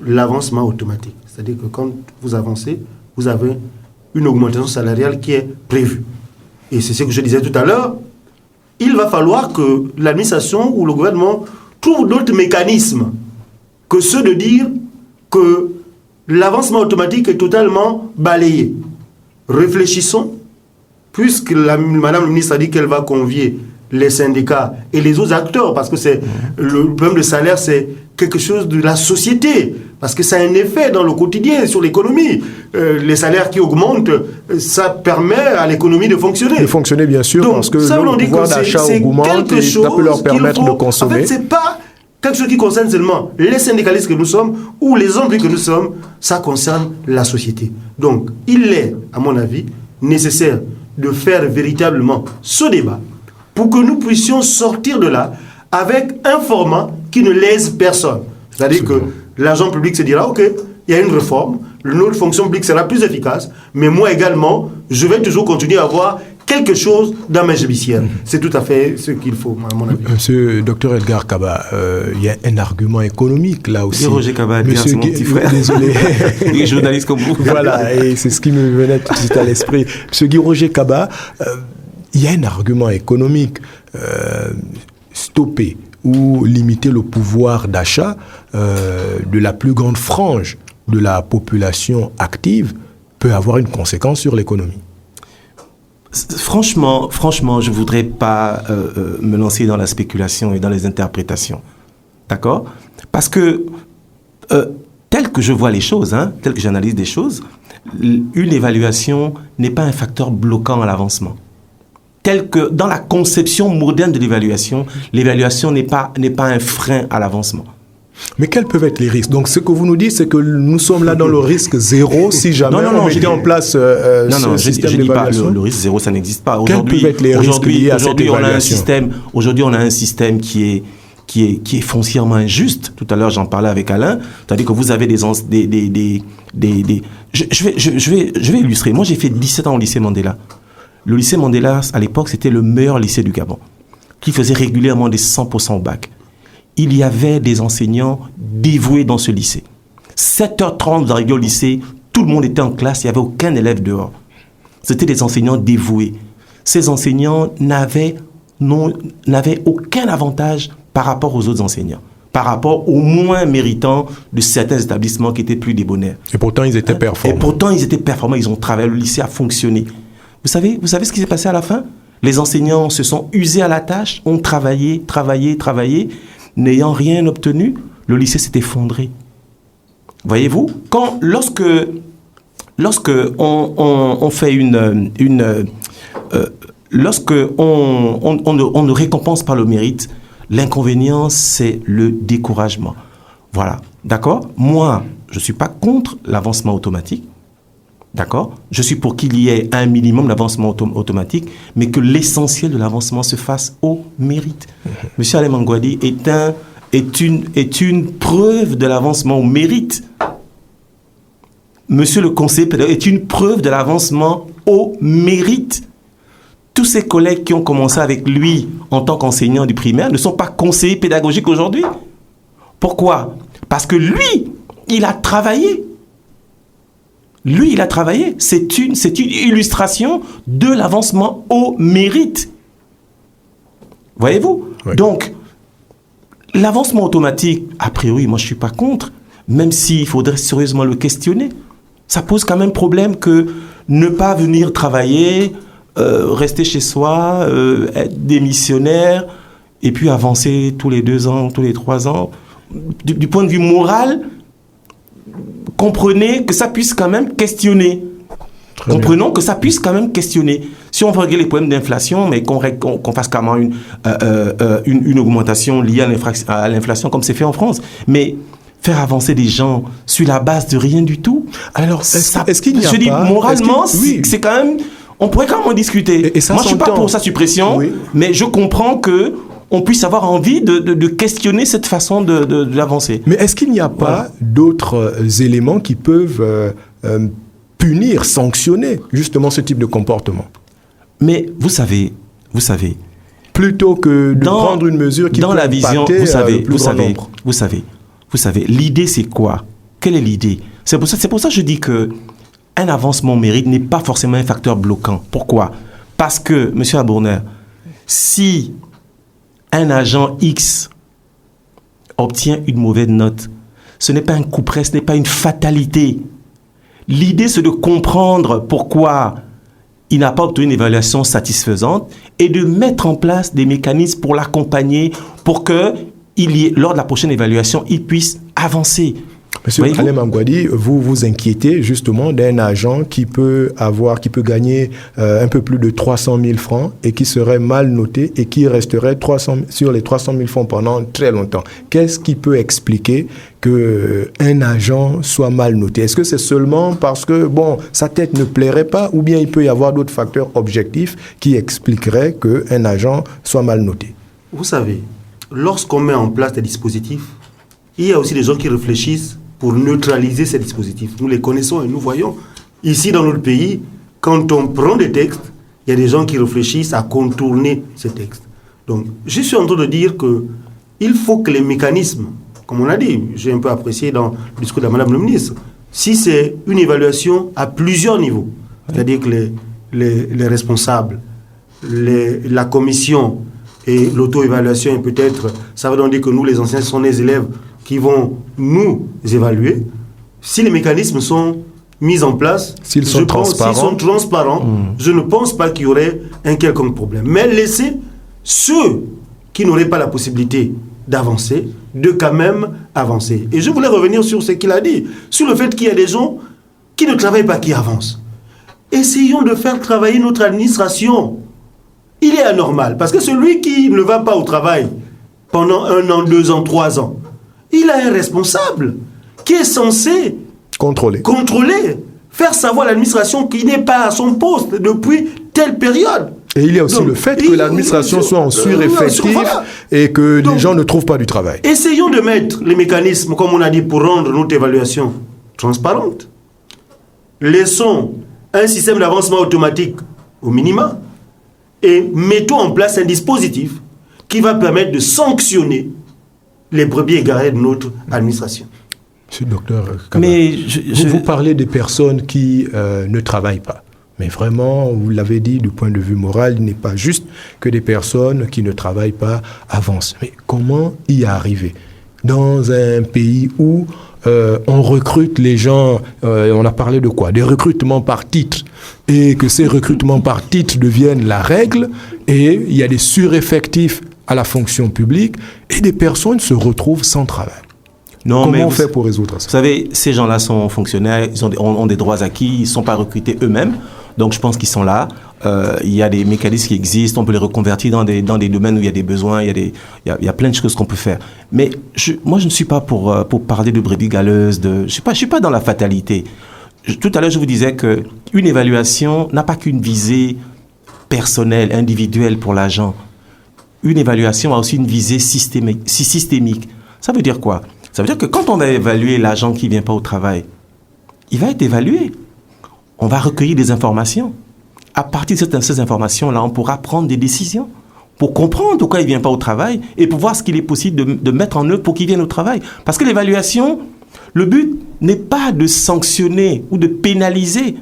l'avancement automatique. C'est-à-dire que quand vous avancez, vous avez une augmentation salariale qui est prévue. Et c'est ce que je disais tout à l'heure. Il va falloir que l'administration ou le gouvernement trouve d'autres mécanismes que ceux de dire que l'avancement automatique est totalement balayé. Réfléchissons, puisque Madame la ministre a dit qu'elle va convier les syndicats et les autres acteurs, parce que le problème de salaire, c'est quelque chose de la société, parce que ça a un effet dans le quotidien, sur l'économie. Les salaires qui augmentent, ça permet à l'économie de fonctionner. De fonctionner, bien sûr, donc, parce que ça, le pouvoir d'achat augmente et ça peut leur permettre de consommer. En fait, c'est pas quelque chose qui concerne seulement les syndicalistes que nous sommes ou les hommes que nous sommes, ça concerne la société. Donc, il est, à mon avis, nécessaire de faire véritablement ce débat pour que nous puissions sortir de là avec un format qui ne lèse personne. C'est-à-dire que l'agent public se dira, OK, il y a une réforme, notre fonction publique sera plus efficace, mais moi également, je vais toujours continuer à avoir quelque chose dans mes judiciaires. C'est tout à fait ce qu'il faut, à mon avis. Monsieur Dr Edgar Kaba, il y a un argument économique là aussi. Roger Kaba, c'est mon petit frère. Désolé. Il est journaliste comme vous. Voilà, et c'est ce qui me venait tout de suite à l'esprit. Monsieur Guy-Roger Kaba, il y a un argument économique. Stopper ou limiter le pouvoir d'achat de la plus grande frange de la population active peut avoir une conséquence sur l'économie. Franchement, je ne voudrais pas me lancer dans la spéculation et dans les interprétations. D'accord? Parce que, tel que je vois les choses, tel que j'analyse des choses, une évaluation n'est pas un facteur bloquant à l'avancement. Tel que dans la conception moderne de l'évaluation n'est pas un frein à l'avancement. Mais quels peuvent être les risques? Donc, ce que vous nous dites, c'est que nous sommes là dans le risque zéro si jamais on mettait en place ce système d'évaluation. Je dis pas le risque zéro, ça n'existe pas. Quels peuvent être les risques liés à cette évaluation? Aujourd'hui, on a un système qui est foncièrement injuste. Tout à l'heure, j'en parlais avec Alain. C'est-à-dire que vous avez je vais illustrer. Moi, j'ai fait 17 ans au lycée Mandela. Le lycée Mandela, à l'époque, c'était le meilleur lycée du Gabon, qui faisait régulièrement des 100% au bac. Il y avait des enseignants dévoués dans ce lycée. 7h30, vous arrivez au lycée, tout le monde était en classe, il n'y avait aucun élève dehors. C'était des enseignants dévoués. Ces enseignants n'avaient aucun avantage par rapport aux autres enseignants, par rapport aux moins méritants de certains établissements qui étaient plus débonnaires. Et pourtant, ils étaient performants. Ils ont travaillé, le lycée a fonctionné. Vous savez ce qui s'est passé à la fin? Les enseignants se sont usés à la tâche, ont travaillé, n'ayant rien obtenu, le lycée s'est effondré. Voyez-vous? Lorsque on fait lorsque on ne récompense pas le mérite, L'inconvénient, c'est le découragement. Voilà, d'accord? Moi, je ne suis pas contre l'avancement automatique. D'accord? Je suis pour qu'il y ait un minimum d'avancement automatique, mais que l'essentiel de l'avancement se fasse au mérite. Monsieur Alain Mangouadi est une preuve de l'avancement au mérite. Monsieur le conseiller pédagogique est une preuve de l'avancement au mérite. Tous ses collègues qui ont commencé avec lui en tant qu'enseignant du primaire ne sont pas conseillers pédagogiques aujourd'hui. Pourquoi? Parce que lui, il a travaillé. Lui, il a travaillé. C'est une illustration de l'avancement au mérite. Voyez-vous? Oui. Donc, l'avancement automatique, a priori, moi, je ne suis pas contre, même s'il faudrait sérieusement le questionner. Ça pose quand même problème que ne pas venir travailler, rester chez soi, être démissionnaire, et puis avancer tous les 2 ans, tous les 3 ans. Du point de vue moral, comprenez que ça puisse quand même questionner. Comprenons que ça puisse quand même questionner. Si on veut régler les problèmes d'inflation, mais qu'on fasse quand même une augmentation liée à l'inflation comme c'est fait en France. Mais faire avancer des gens sur la base de rien du tout. Alors, est-ce qu'il n'y a pas... Je dis, moralement, c'est quand même... On pourrait quand même en discuter. Et ça, moi, je ne suis pas pour sa suppression, oui, mais je comprends que on puisse avoir envie de questionner cette façon d'avancer. Mais est-ce qu'il n'y a pas d'autres éléments qui peuvent punir, sanctionner justement ce type de comportement? Mais vous savez, plutôt que de prendre une mesure qui dans peut la vision, vous savez, l'idée c'est quoi? Quelle est l'idée? C'est pour ça que je dis que un avancement au mérite n'est pas forcément un facteur bloquant. Pourquoi? Parce que, M. Abourner, si un agent X obtient une mauvaise note, ce n'est pas un coup près, ce n'est pas une fatalité. L'idée, c'est de comprendre pourquoi il n'a pas obtenu une évaluation satisfaisante et de mettre en place des mécanismes pour l'accompagner, pour que, lors de la prochaine évaluation, il puisse avancer. Monsieur Alain Mangouadi, vous vous inquiétez justement d'un agent qui peut gagner un peu plus de 300 000 francs et qui serait mal noté et qui resterait sur les 300 000 francs pendant très longtemps. Qu'est-ce qui peut expliquer qu'un agent soit mal noté? Est-ce que c'est seulement parce que sa tête ne plairait pas, ou bien il peut y avoir d'autres facteurs objectifs qui expliqueraient qu'un agent soit mal noté? Vous savez, lorsqu'on met en place des dispositifs, il y a aussi des gens qui réfléchissent pour neutraliser ces dispositifs. Nous les connaissons et nous voyons. Ici, dans notre pays, quand on prend des textes, il y a des gens qui réfléchissent à contourner ces textes. Donc, je suis en train de dire qu'il faut que les mécanismes, comme on a dit, j'ai un peu apprécié dans le discours de Madame le ministre, si c'est une évaluation à plusieurs niveaux, c'est-à-dire que les responsables, la commission et l'auto-évaluation, et peut-être, ça veut donc dire que nous, les anciens, sont les élèves qui vont nous évaluer. Si les mécanismes sont mis en place, s'ils sont transparents, je ne pense pas qu'il y aurait un quelconque problème. Mais laisser ceux qui n'auraient pas la possibilité d'avancer, de quand même avancer. Et je voulais revenir sur ce qu'il a dit, sur le fait qu'il y a des gens qui ne travaillent pas, qui avancent. Essayons de faire travailler notre administration. Il est anormal, parce que celui qui ne va pas au travail pendant 1 an, 2 ans, 3 ans, il a un responsable qui est censé contrôler, faire savoir à l'administration qu'il n'est pas à son poste depuis telle période. Et il y a aussi le fait que l'administration soit en sureffectif et que les gens ne trouvent pas du travail. Essayons de mettre les mécanismes, comme on a dit, pour rendre notre évaluation transparente. Laissons un système d'avancement automatique au minimum et mettons en place un dispositif qui va permettre de sanctionner les brebis égarés de notre administration. Monsieur le docteur Kaba, vous parlez des personnes qui ne travaillent pas. Mais vraiment, vous l'avez dit, du point de vue moral, il n'est pas juste que des personnes qui ne travaillent pas avancent. Mais comment y arriver dans un pays où on recrute les gens, on a parlé de quoi? Des recrutements par titre, et que ces recrutements par titre deviennent la règle, et il y a des sureffectifs à la fonction publique, et des personnes se retrouvent sans travail. Comment on fait pour résoudre ça? Vous savez, ces gens-là sont fonctionnaires, ils ont des droits acquis, ils ne sont pas recrutés eux-mêmes, donc je pense qu'ils sont là. il y a des mécanismes qui existent, on peut les reconvertir dans des domaines où il y a des besoins, il y a plein de choses qu'on peut faire. Mais moi, je ne suis pas pour parler de brebis galeuses, je suis pas dans la fatalité. Tout à l'heure, je vous disais qu'une évaluation n'a pas qu'une visée personnelle, individuelle pour l'agent. Une évaluation a aussi une visée systémique. Ça veut dire quoi? Ça veut dire que quand on va évaluer l'agent qui ne vient pas au travail, il va être évalué. On va recueillir des informations. À partir de ces informations-là, on pourra prendre des décisions pour comprendre pourquoi il ne vient pas au travail et pour voir ce qu'il est possible de mettre en œuvre pour qu'il vienne au travail. Parce que l'évaluation, le but n'est pas de sanctionner ou de pénaliser.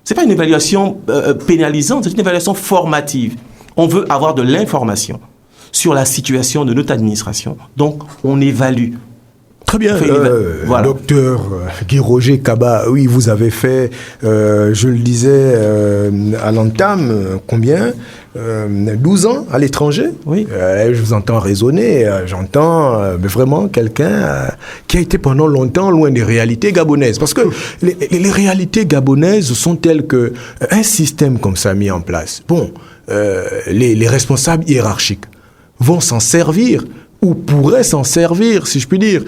Ce n'est pas une évaluation pénalisante, c'est une évaluation formative. On veut avoir de l'information sur la situation de notre administration. Donc, on évalue. Très bien, voilà. Docteur Guy-Roger Kaba, oui, vous avez fait, je le disais à l'entame, combien 12 ans à l'étranger. Oui. Je vous entends raisonner, j'entends vraiment quelqu'un qui a été pendant longtemps loin des réalités gabonaises. Parce que les réalités gabonaises sont telles que un système comme ça mis en place, les responsables hiérarchiques vont s'en servir ou pourraient s'en servir, si je puis dire,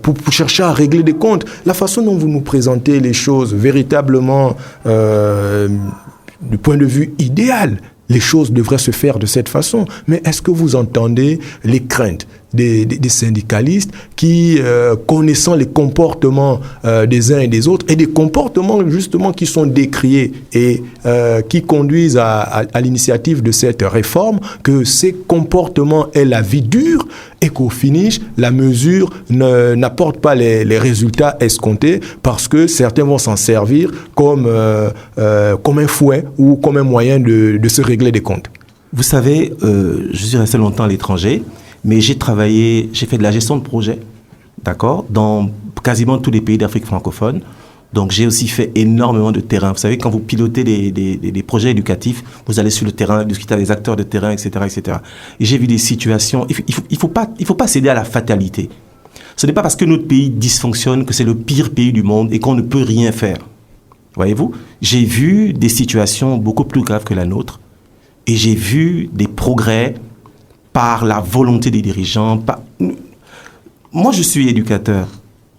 pour chercher à régler des comptes. La façon dont vous nous présentez les choses, véritablement, du point de vue idéal, les choses devraient se faire de cette façon. Mais est-ce que vous entendez les craintes des syndicalistes qui, connaissant les comportements des uns et des autres, et des comportements justement qui sont décriés et qui conduisent à l'initiative de cette réforme, que ces comportements aient la vie dure et qu'au finish, la mesure n'apporte pas les résultats escomptés parce que certains vont s'en servir comme un fouet ou comme un moyen de se régler des comptes. Vous savez, je suis resté longtemps à l'étranger, mais j'ai fait de la gestion de projet, d'accord, dans quasiment tous les pays d'Afrique francophone. Donc, j'ai aussi fait énormément de terrain. Vous savez, quand vous pilotez des projets éducatifs, vous allez sur le terrain, discuter avec les acteurs de terrain, etc., etc. Et j'ai vu des situations. Il faut pas céder à la fatalité. Ce n'est pas parce que notre pays dysfonctionne que c'est le pire pays du monde et qu'on ne peut rien faire. Voyez-vous, j'ai vu des situations beaucoup plus graves que la nôtre et j'ai vu des progrès par la volonté des dirigeants. Moi, je suis éducateur,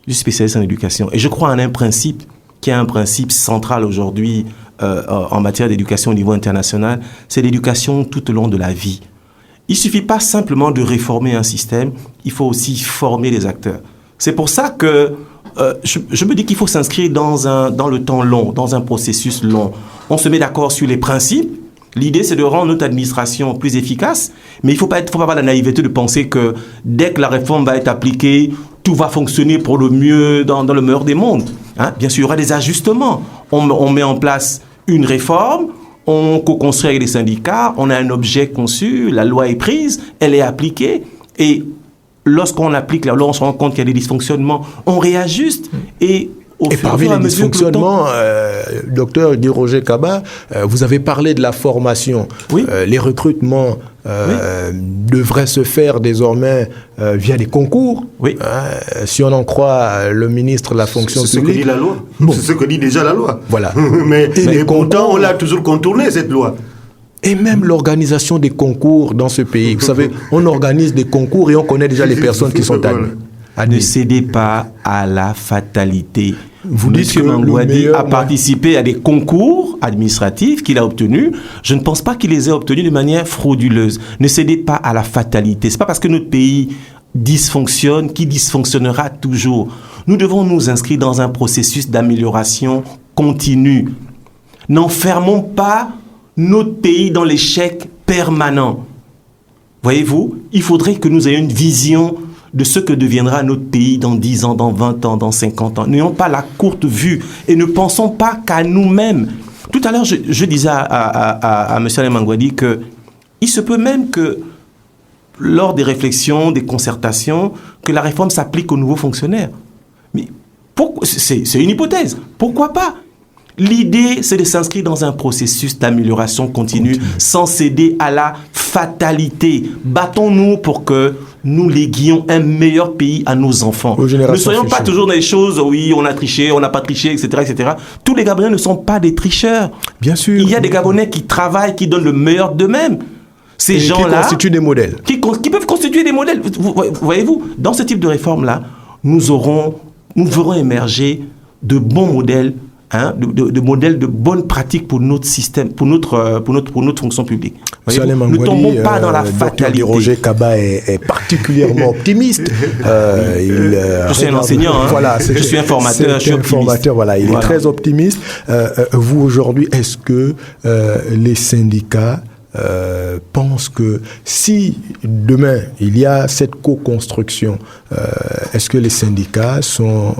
je suis spécialiste en éducation et je crois en un principe qui est un principe central aujourd'hui en matière d'éducation au niveau international, c'est l'éducation tout au long de la vie. Il ne suffit pas simplement de réformer un système, il faut aussi former les acteurs. C'est pour ça que je me dis qu'il faut s'inscrire dans le temps long, dans un processus long. On se met d'accord sur les principes. L'idée, c'est de rendre notre administration plus efficace, mais il ne faut pas avoir la naïveté de penser que dès que la réforme va être appliquée, tout va fonctionner pour le mieux dans le meilleur des mondes. Hein? Bien sûr, il y aura des ajustements. On met en place une réforme, on co-construit avec les syndicats, on a un objet conçu, la loi est prise, elle est appliquée, et lorsqu'on applique la loi, on se rend compte qu'il y a des dysfonctionnements, on réajuste, et parmi les dysfonctionnements, docteur Guy-Roger Kaba, vous avez parlé de la formation. Oui. Les recrutements devraient se faire désormais via des concours. Oui. Si on en croit le ministre de la fonction publique. C'est ce que dit la loi. Bon. C'est ce que dit déjà la loi. Voilà. mais pourtant, on l'a toujours contourné, cette loi. Et même l'organisation des concours dans ce pays. Vous savez, on organise des concours et on connaît déjà les personnes qui sont admises. Ne cédez pas à la fatalité. Vous dites que Mangouadi a participé à des concours administratifs qu'il a obtenus. Je ne pense pas qu'il les ait obtenus de manière frauduleuse. Ne cédez pas à la fatalité. Ce n'est pas parce que notre pays dysfonctionne qu'il dysfonctionnera toujours. Nous devons nous inscrire dans un processus d'amélioration continue. N'enfermons pas notre pays dans l'échec permanent. Voyez-vous, il faudrait que nous ayons une vision de ce que deviendra notre pays dans 10 ans, dans 20 ans, dans 50 ans. N'ayons pas la courte vue et ne pensons pas qu'à nous-mêmes. Tout à l'heure, je disais à M. Alain Mangouadi qu'il se peut même que lors des réflexions, des concertations, que la réforme s'applique aux nouveaux fonctionnaires. Mais c'est une hypothèse. Pourquoi pas ? L'idée, c'est de s'inscrire dans un processus d'amélioration continue, sans céder à la fatalité. Battons-nous pour que nous léguions un meilleur pays à nos enfants. Ne soyons pas toujours dans les choses, oui, on a triché, on n'a pas triché, etc., etc. Tous les Gabonais ne sont pas des tricheurs. Bien sûr. Il y a des Gabonais qui travaillent, qui donnent le meilleur d'eux-mêmes. Ces gens-là... Qui constituent des modèles. Qui peuvent constituer des modèles. Voyez-vous, dans ce type de réforme-là, nous verrons émerger de bons modèles, de modèles de bonnes pratiques pour notre système, pour notre fonction publique. Nous ne tombons pas dans la fatalité. Roger Kaba est particulièrement optimiste. Je suis un enseignant, voilà, je suis un formateur, je suis formateur, voilà, il est très optimiste. Vous, aujourd'hui, est-ce que les syndicats pensent que si demain il y a cette co-construction, est-ce que les syndicats sont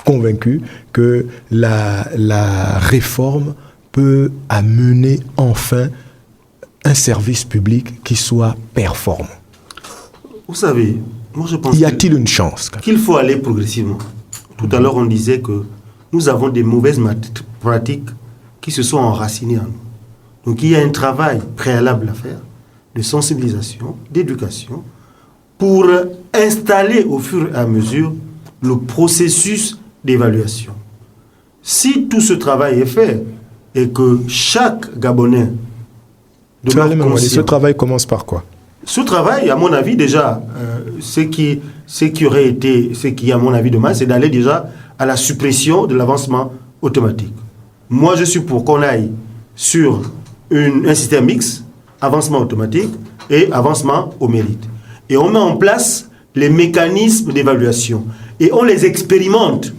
convaincus que la réforme peut amener enfin un service public qui soit performant? Vous savez, moi je pense y a-t-il une chance qu'il faut aller progressivement. Tout à l'heure on disait que nous avons des mauvaises pratiques qui se sont enracinées en nous. Donc il y a un travail préalable à faire de sensibilisation, d'éducation, pour installer au fur et à mesure le processus d'évaluation. Si tout ce travail est fait et que chaque Gabonais ce travail commence par quoi? Ce travail, à mon avis, déjà, ce qui à mon avis demain, c'est d'aller déjà à la suppression de l'avancement automatique. Moi, je suis pour qu'on aille sur un système mixte, avancement automatique et avancement au mérite. Et on met en place les mécanismes d'évaluation et on les expérimente.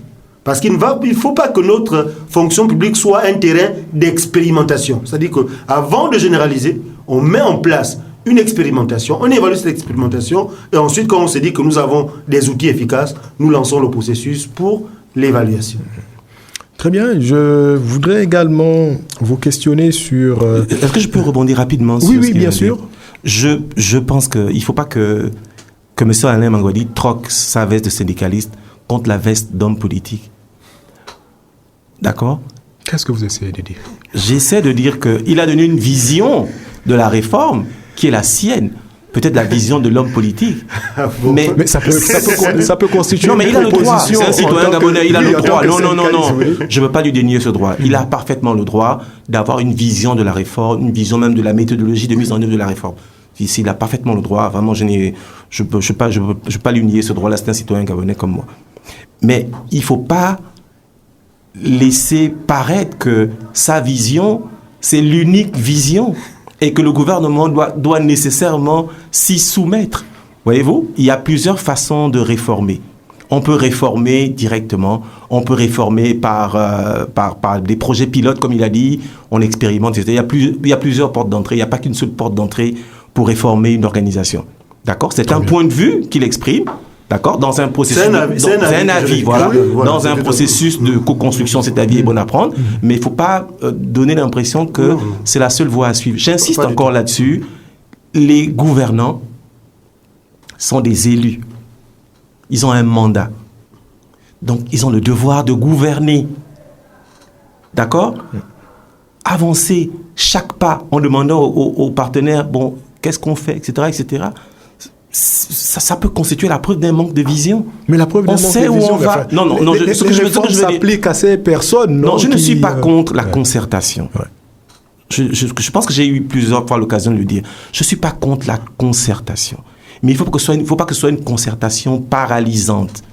Parce qu'il ne faut pas que notre fonction publique soit un terrain d'expérimentation. C'est-à-dire qu'avant de généraliser, on met en place une expérimentation, on évalue cette expérimentation, et ensuite, quand on se dit que nous avons des outils efficaces, nous lançons le processus pour l'évaluation. Très bien. Je voudrais également vous questionner sur... Est-ce que je peux rebondir rapidement sur Oui, bien sûr. Je pense qu'il ne faut pas que M. Alain Mangouadi troque sa veste de syndicaliste contre la veste d'homme politique. D'accord? Qu'est-ce que vous essayez de dire? J'essaie de dire qu'il a donné une vision de la réforme qui est la sienne. Peut-être la vision de l'homme politique. Mais ça peut constituer... Non, mais il a le droit. C'est un citoyen gabonais, il a le droit. Non. Je ne veux pas lui dénier ce droit. Il a parfaitement le droit d'avoir une vision de la réforme, une vision même de la méthodologie de mise en œuvre de la réforme. Il a parfaitement le droit. Vraiment, je ne peux pas lui nier ce droit-là. C'est un citoyen gabonais comme moi. Mais il ne faut pas laisser paraître que sa vision, c'est l'unique vision et que le gouvernement doit nécessairement s'y soumettre. Voyez-vous, il y a plusieurs façons de réformer. On peut réformer directement, on peut réformer par des projets pilotes, comme il a dit, on expérimente. Il y a plusieurs portes d'entrée, il n'y a pas qu'une seule porte d'entrée pour réformer une organisation. D'accord? C'est un point de vue qu'il exprime. D'accord? Dans un processus... C'est un avis, voilà. Dans un processus de co-construction, cet avis est bon à prendre, mais il ne faut pas donner l'impression que c'est la seule voie à suivre. J'insiste encore là-dessus. Les gouvernants sont des élus. Ils ont un mandat. Donc, ils ont le devoir de gouverner. D'accord? Avancer chaque pas en demandant aux partenaires, bon, qu'est-ce qu'on fait, etc., etc., ça peut constituer la preuve d'un manque de vision. Mais la preuve d'un manque de vision... On sait où on va. Non, ce que je veux dire, s'applique à ces personnes. Non, je ne suis pas contre la concertation. Ouais. Je pense que j'ai eu plusieurs fois l'occasion de le dire. Je ne suis pas contre la concertation. Mais il ne faut pas que ce soit une concertation paralysante.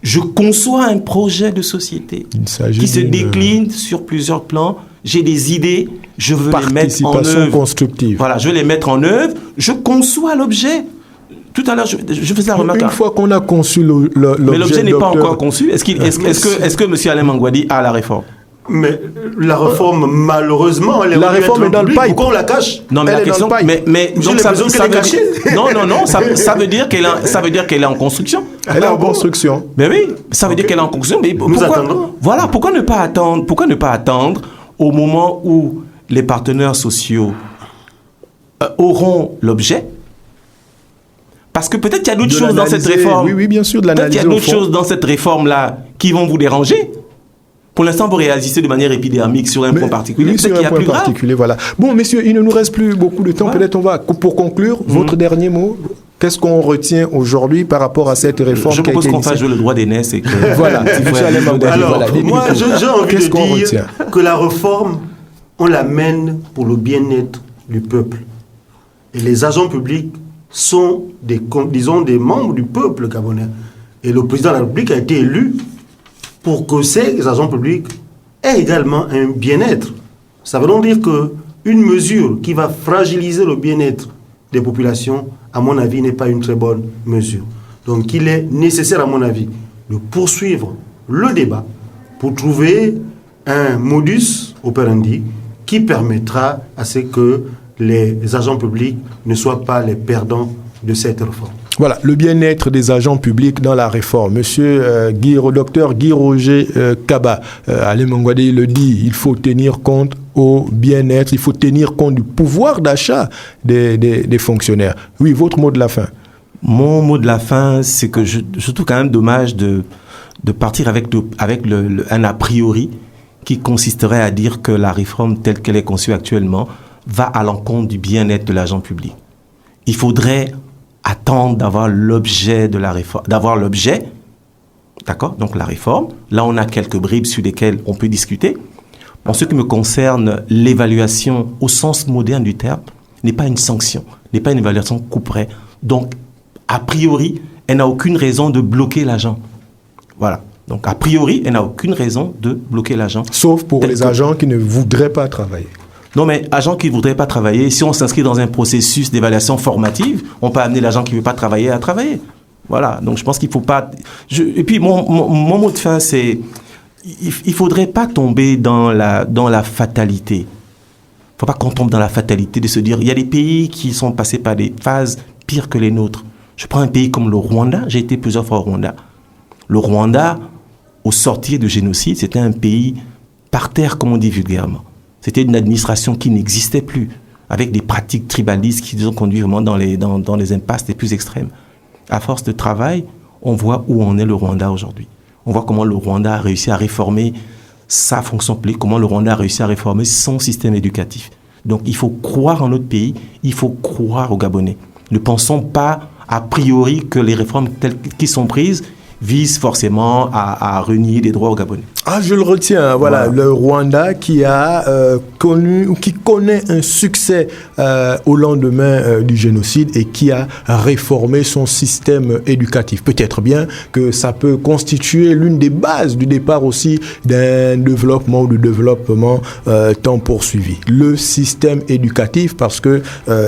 Je conçois un projet de société qui se décline sur plusieurs plans. J'ai des idées, je veux les mettre en œuvre. Participation constructive. Voilà, je veux les mettre en œuvre. Je conçois l'objet. Tout à l'heure, je faisais la remarque. Une fois qu'on a conçu l'objet... Mais l'objet n'est pas encore conçu. Est-ce que M. Alain Mangouadi a la réforme? Mais la réforme, malheureusement, la réforme est dans le pipe. Pourquoi on la cache? Non, mais la question... Mais donc ça veut dire qu'elle est en construction. Elle est en construction. Mais oui, ça veut dire qu'elle est en construction. Mais pourquoi ne pas attendre au moment où les partenaires sociaux auront l'objet? Parce que peut-être qu'il y a d'autres choses dans cette réforme. Oui, bien sûr, de l'analyse. Peut-être qu'il y a d'autres choses dans cette réforme-là qui vont vous déranger. Pour l'instant, vous réagissez de manière épidermique sur un point particulier. Oui, sur un point particulier, voilà. Bon, messieurs, il ne nous reste plus beaucoup de temps. Ouais. Peut-être on va, pour conclure, votre dernier mot. Qu'est-ce qu'on retient aujourd'hui par rapport à cette réforme? Je propose qu'on fasse jouer le droit d'aînesse et que... Voilà, monsieur Alain Mangwadi, Alors, moi, j'ai envie de dire que la réforme, on l'amène pour le bien-être du peuple. Et les agents publics sont des membres du peuple gabonais. Et le président de la République a été élu pour que ces agents publics aient également un bien-être. Ça veut donc dire qu'une mesure qui va fragiliser le bien-être des populations, à mon avis, n'est pas une très bonne mesure. Donc il est nécessaire, à mon avis, de poursuivre le débat pour trouver un modus operandi qui permettra à ce que les agents publics ne soient pas les perdants de cette réforme. Voilà, le bien-être des agents publics dans la réforme. Monsieur docteur Guy Roger Kaba, Alain Mangwadi le dit, il faut tenir compte au bien-être, il faut tenir compte du pouvoir d'achat des fonctionnaires. Oui, votre mot de la fin. Mon mot de la fin, c'est que je trouve quand même dommage de partir avec un a priori qui consisterait à dire que la réforme telle qu'elle est conçue actuellement va à l'encontre du bien-être de l'agent public. Il faudrait attendre d'avoir l'objet de la réforme, d'accord, donc la réforme. Là, on a quelques bribes sur lesquelles on peut discuter. En ce qui me concerne, l'évaluation au sens moderne du terme n'est pas une sanction, n'est pas une évaluation couperet. Donc, a priori, elle n'a aucune raison de bloquer l'agent. Voilà. Donc, a priori, elle n'a aucune raison de bloquer l'agent. Sauf pour les agents qui ne voudraient pas travailler. Non, mais agent qui ne voudrait pas travailler, si on s'inscrit dans un processus d'évaluation formative, on peut amener l'agent qui ne veut pas travailler à travailler. Voilà, donc je pense qu'il ne faut pas... Et puis, mon mot de fin, c'est... Il ne faudrait pas tomber dans la fatalité. Il ne faut pas qu'on tombe dans la fatalité de se dire... Il y a des pays qui sont passés par des phases pires que les nôtres. Je prends un pays comme le Rwanda. J'ai été plusieurs fois au Rwanda. Le Rwanda, au sortir du génocide, c'était un pays par terre, comme on dit vulgairement. C'était une administration qui n'existait plus, avec des pratiques tribalistes qui nous ont conduit vraiment dans les impasses les plus extrêmes. À force de travail, on voit où en est le Rwanda aujourd'hui. On voit comment le Rwanda a réussi à réformer sa fonction publique, comment le Rwanda a réussi à réformer son système éducatif. Donc il faut croire en notre pays, il faut croire aux Gabonais. Ne pensons pas a priori que les réformes telles qui sont prises vise forcément à renier les droits aux Gabonais. Ah, je le retiens. Voilà, le Rwanda qui a connu ou qui connaît un succès au lendemain du génocide et qui a réformé son système éducatif. Peut-être bien que ça peut constituer l'une des bases du départ aussi d'un développement ou du développement tant poursuivi. Le système éducatif, parce que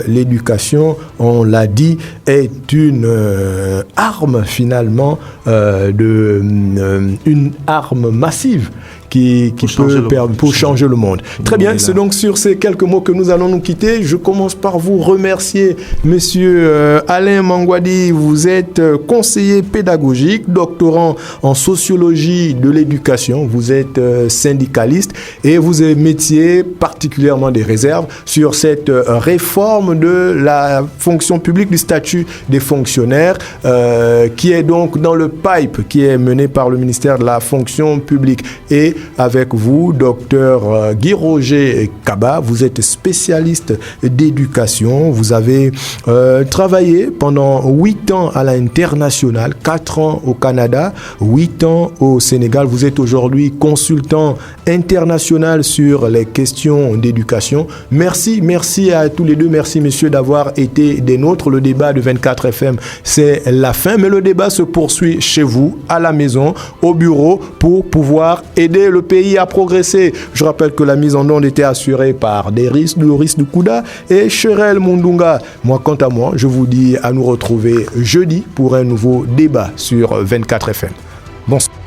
l'éducation, on l'a dit, est une arme finalement une arme massive qui peut changer le monde. Très bien, c'est donc sur ces quelques mots que nous allons nous quitter. Je commence par vous remercier, monsieur Alain Mangwadi. Vous êtes conseiller pédagogique, doctorant en sociologie de l'éducation. Vous êtes syndicaliste et vous émettiez particulièrement des réserves sur cette réforme de la fonction publique, du statut des fonctionnaires, qui est donc dans le pipe, qui est mené par le ministère de la fonction publique. Et avec vous, docteur Guy Roger Kaba, vous êtes spécialiste d'éducation. Vous avez travaillé pendant 8 ans à l'international, 4 ans au Canada, 8 ans au Sénégal. Vous êtes aujourd'hui consultant international sur les questions d'éducation. Merci à tous les deux. Merci, messieurs, d'avoir été des nôtres. Le débat de 24 FM, c'est la fin, mais le débat se poursuit chez vous, à la maison, au bureau, pour pouvoir aider le pays à progresser. Je rappelle que la mise en onde était assurée par Loris Dukouda et Cherel Mundunga. Moi, quant à moi, je vous dis à nous retrouver jeudi pour un nouveau débat sur 24 FM. Bonsoir.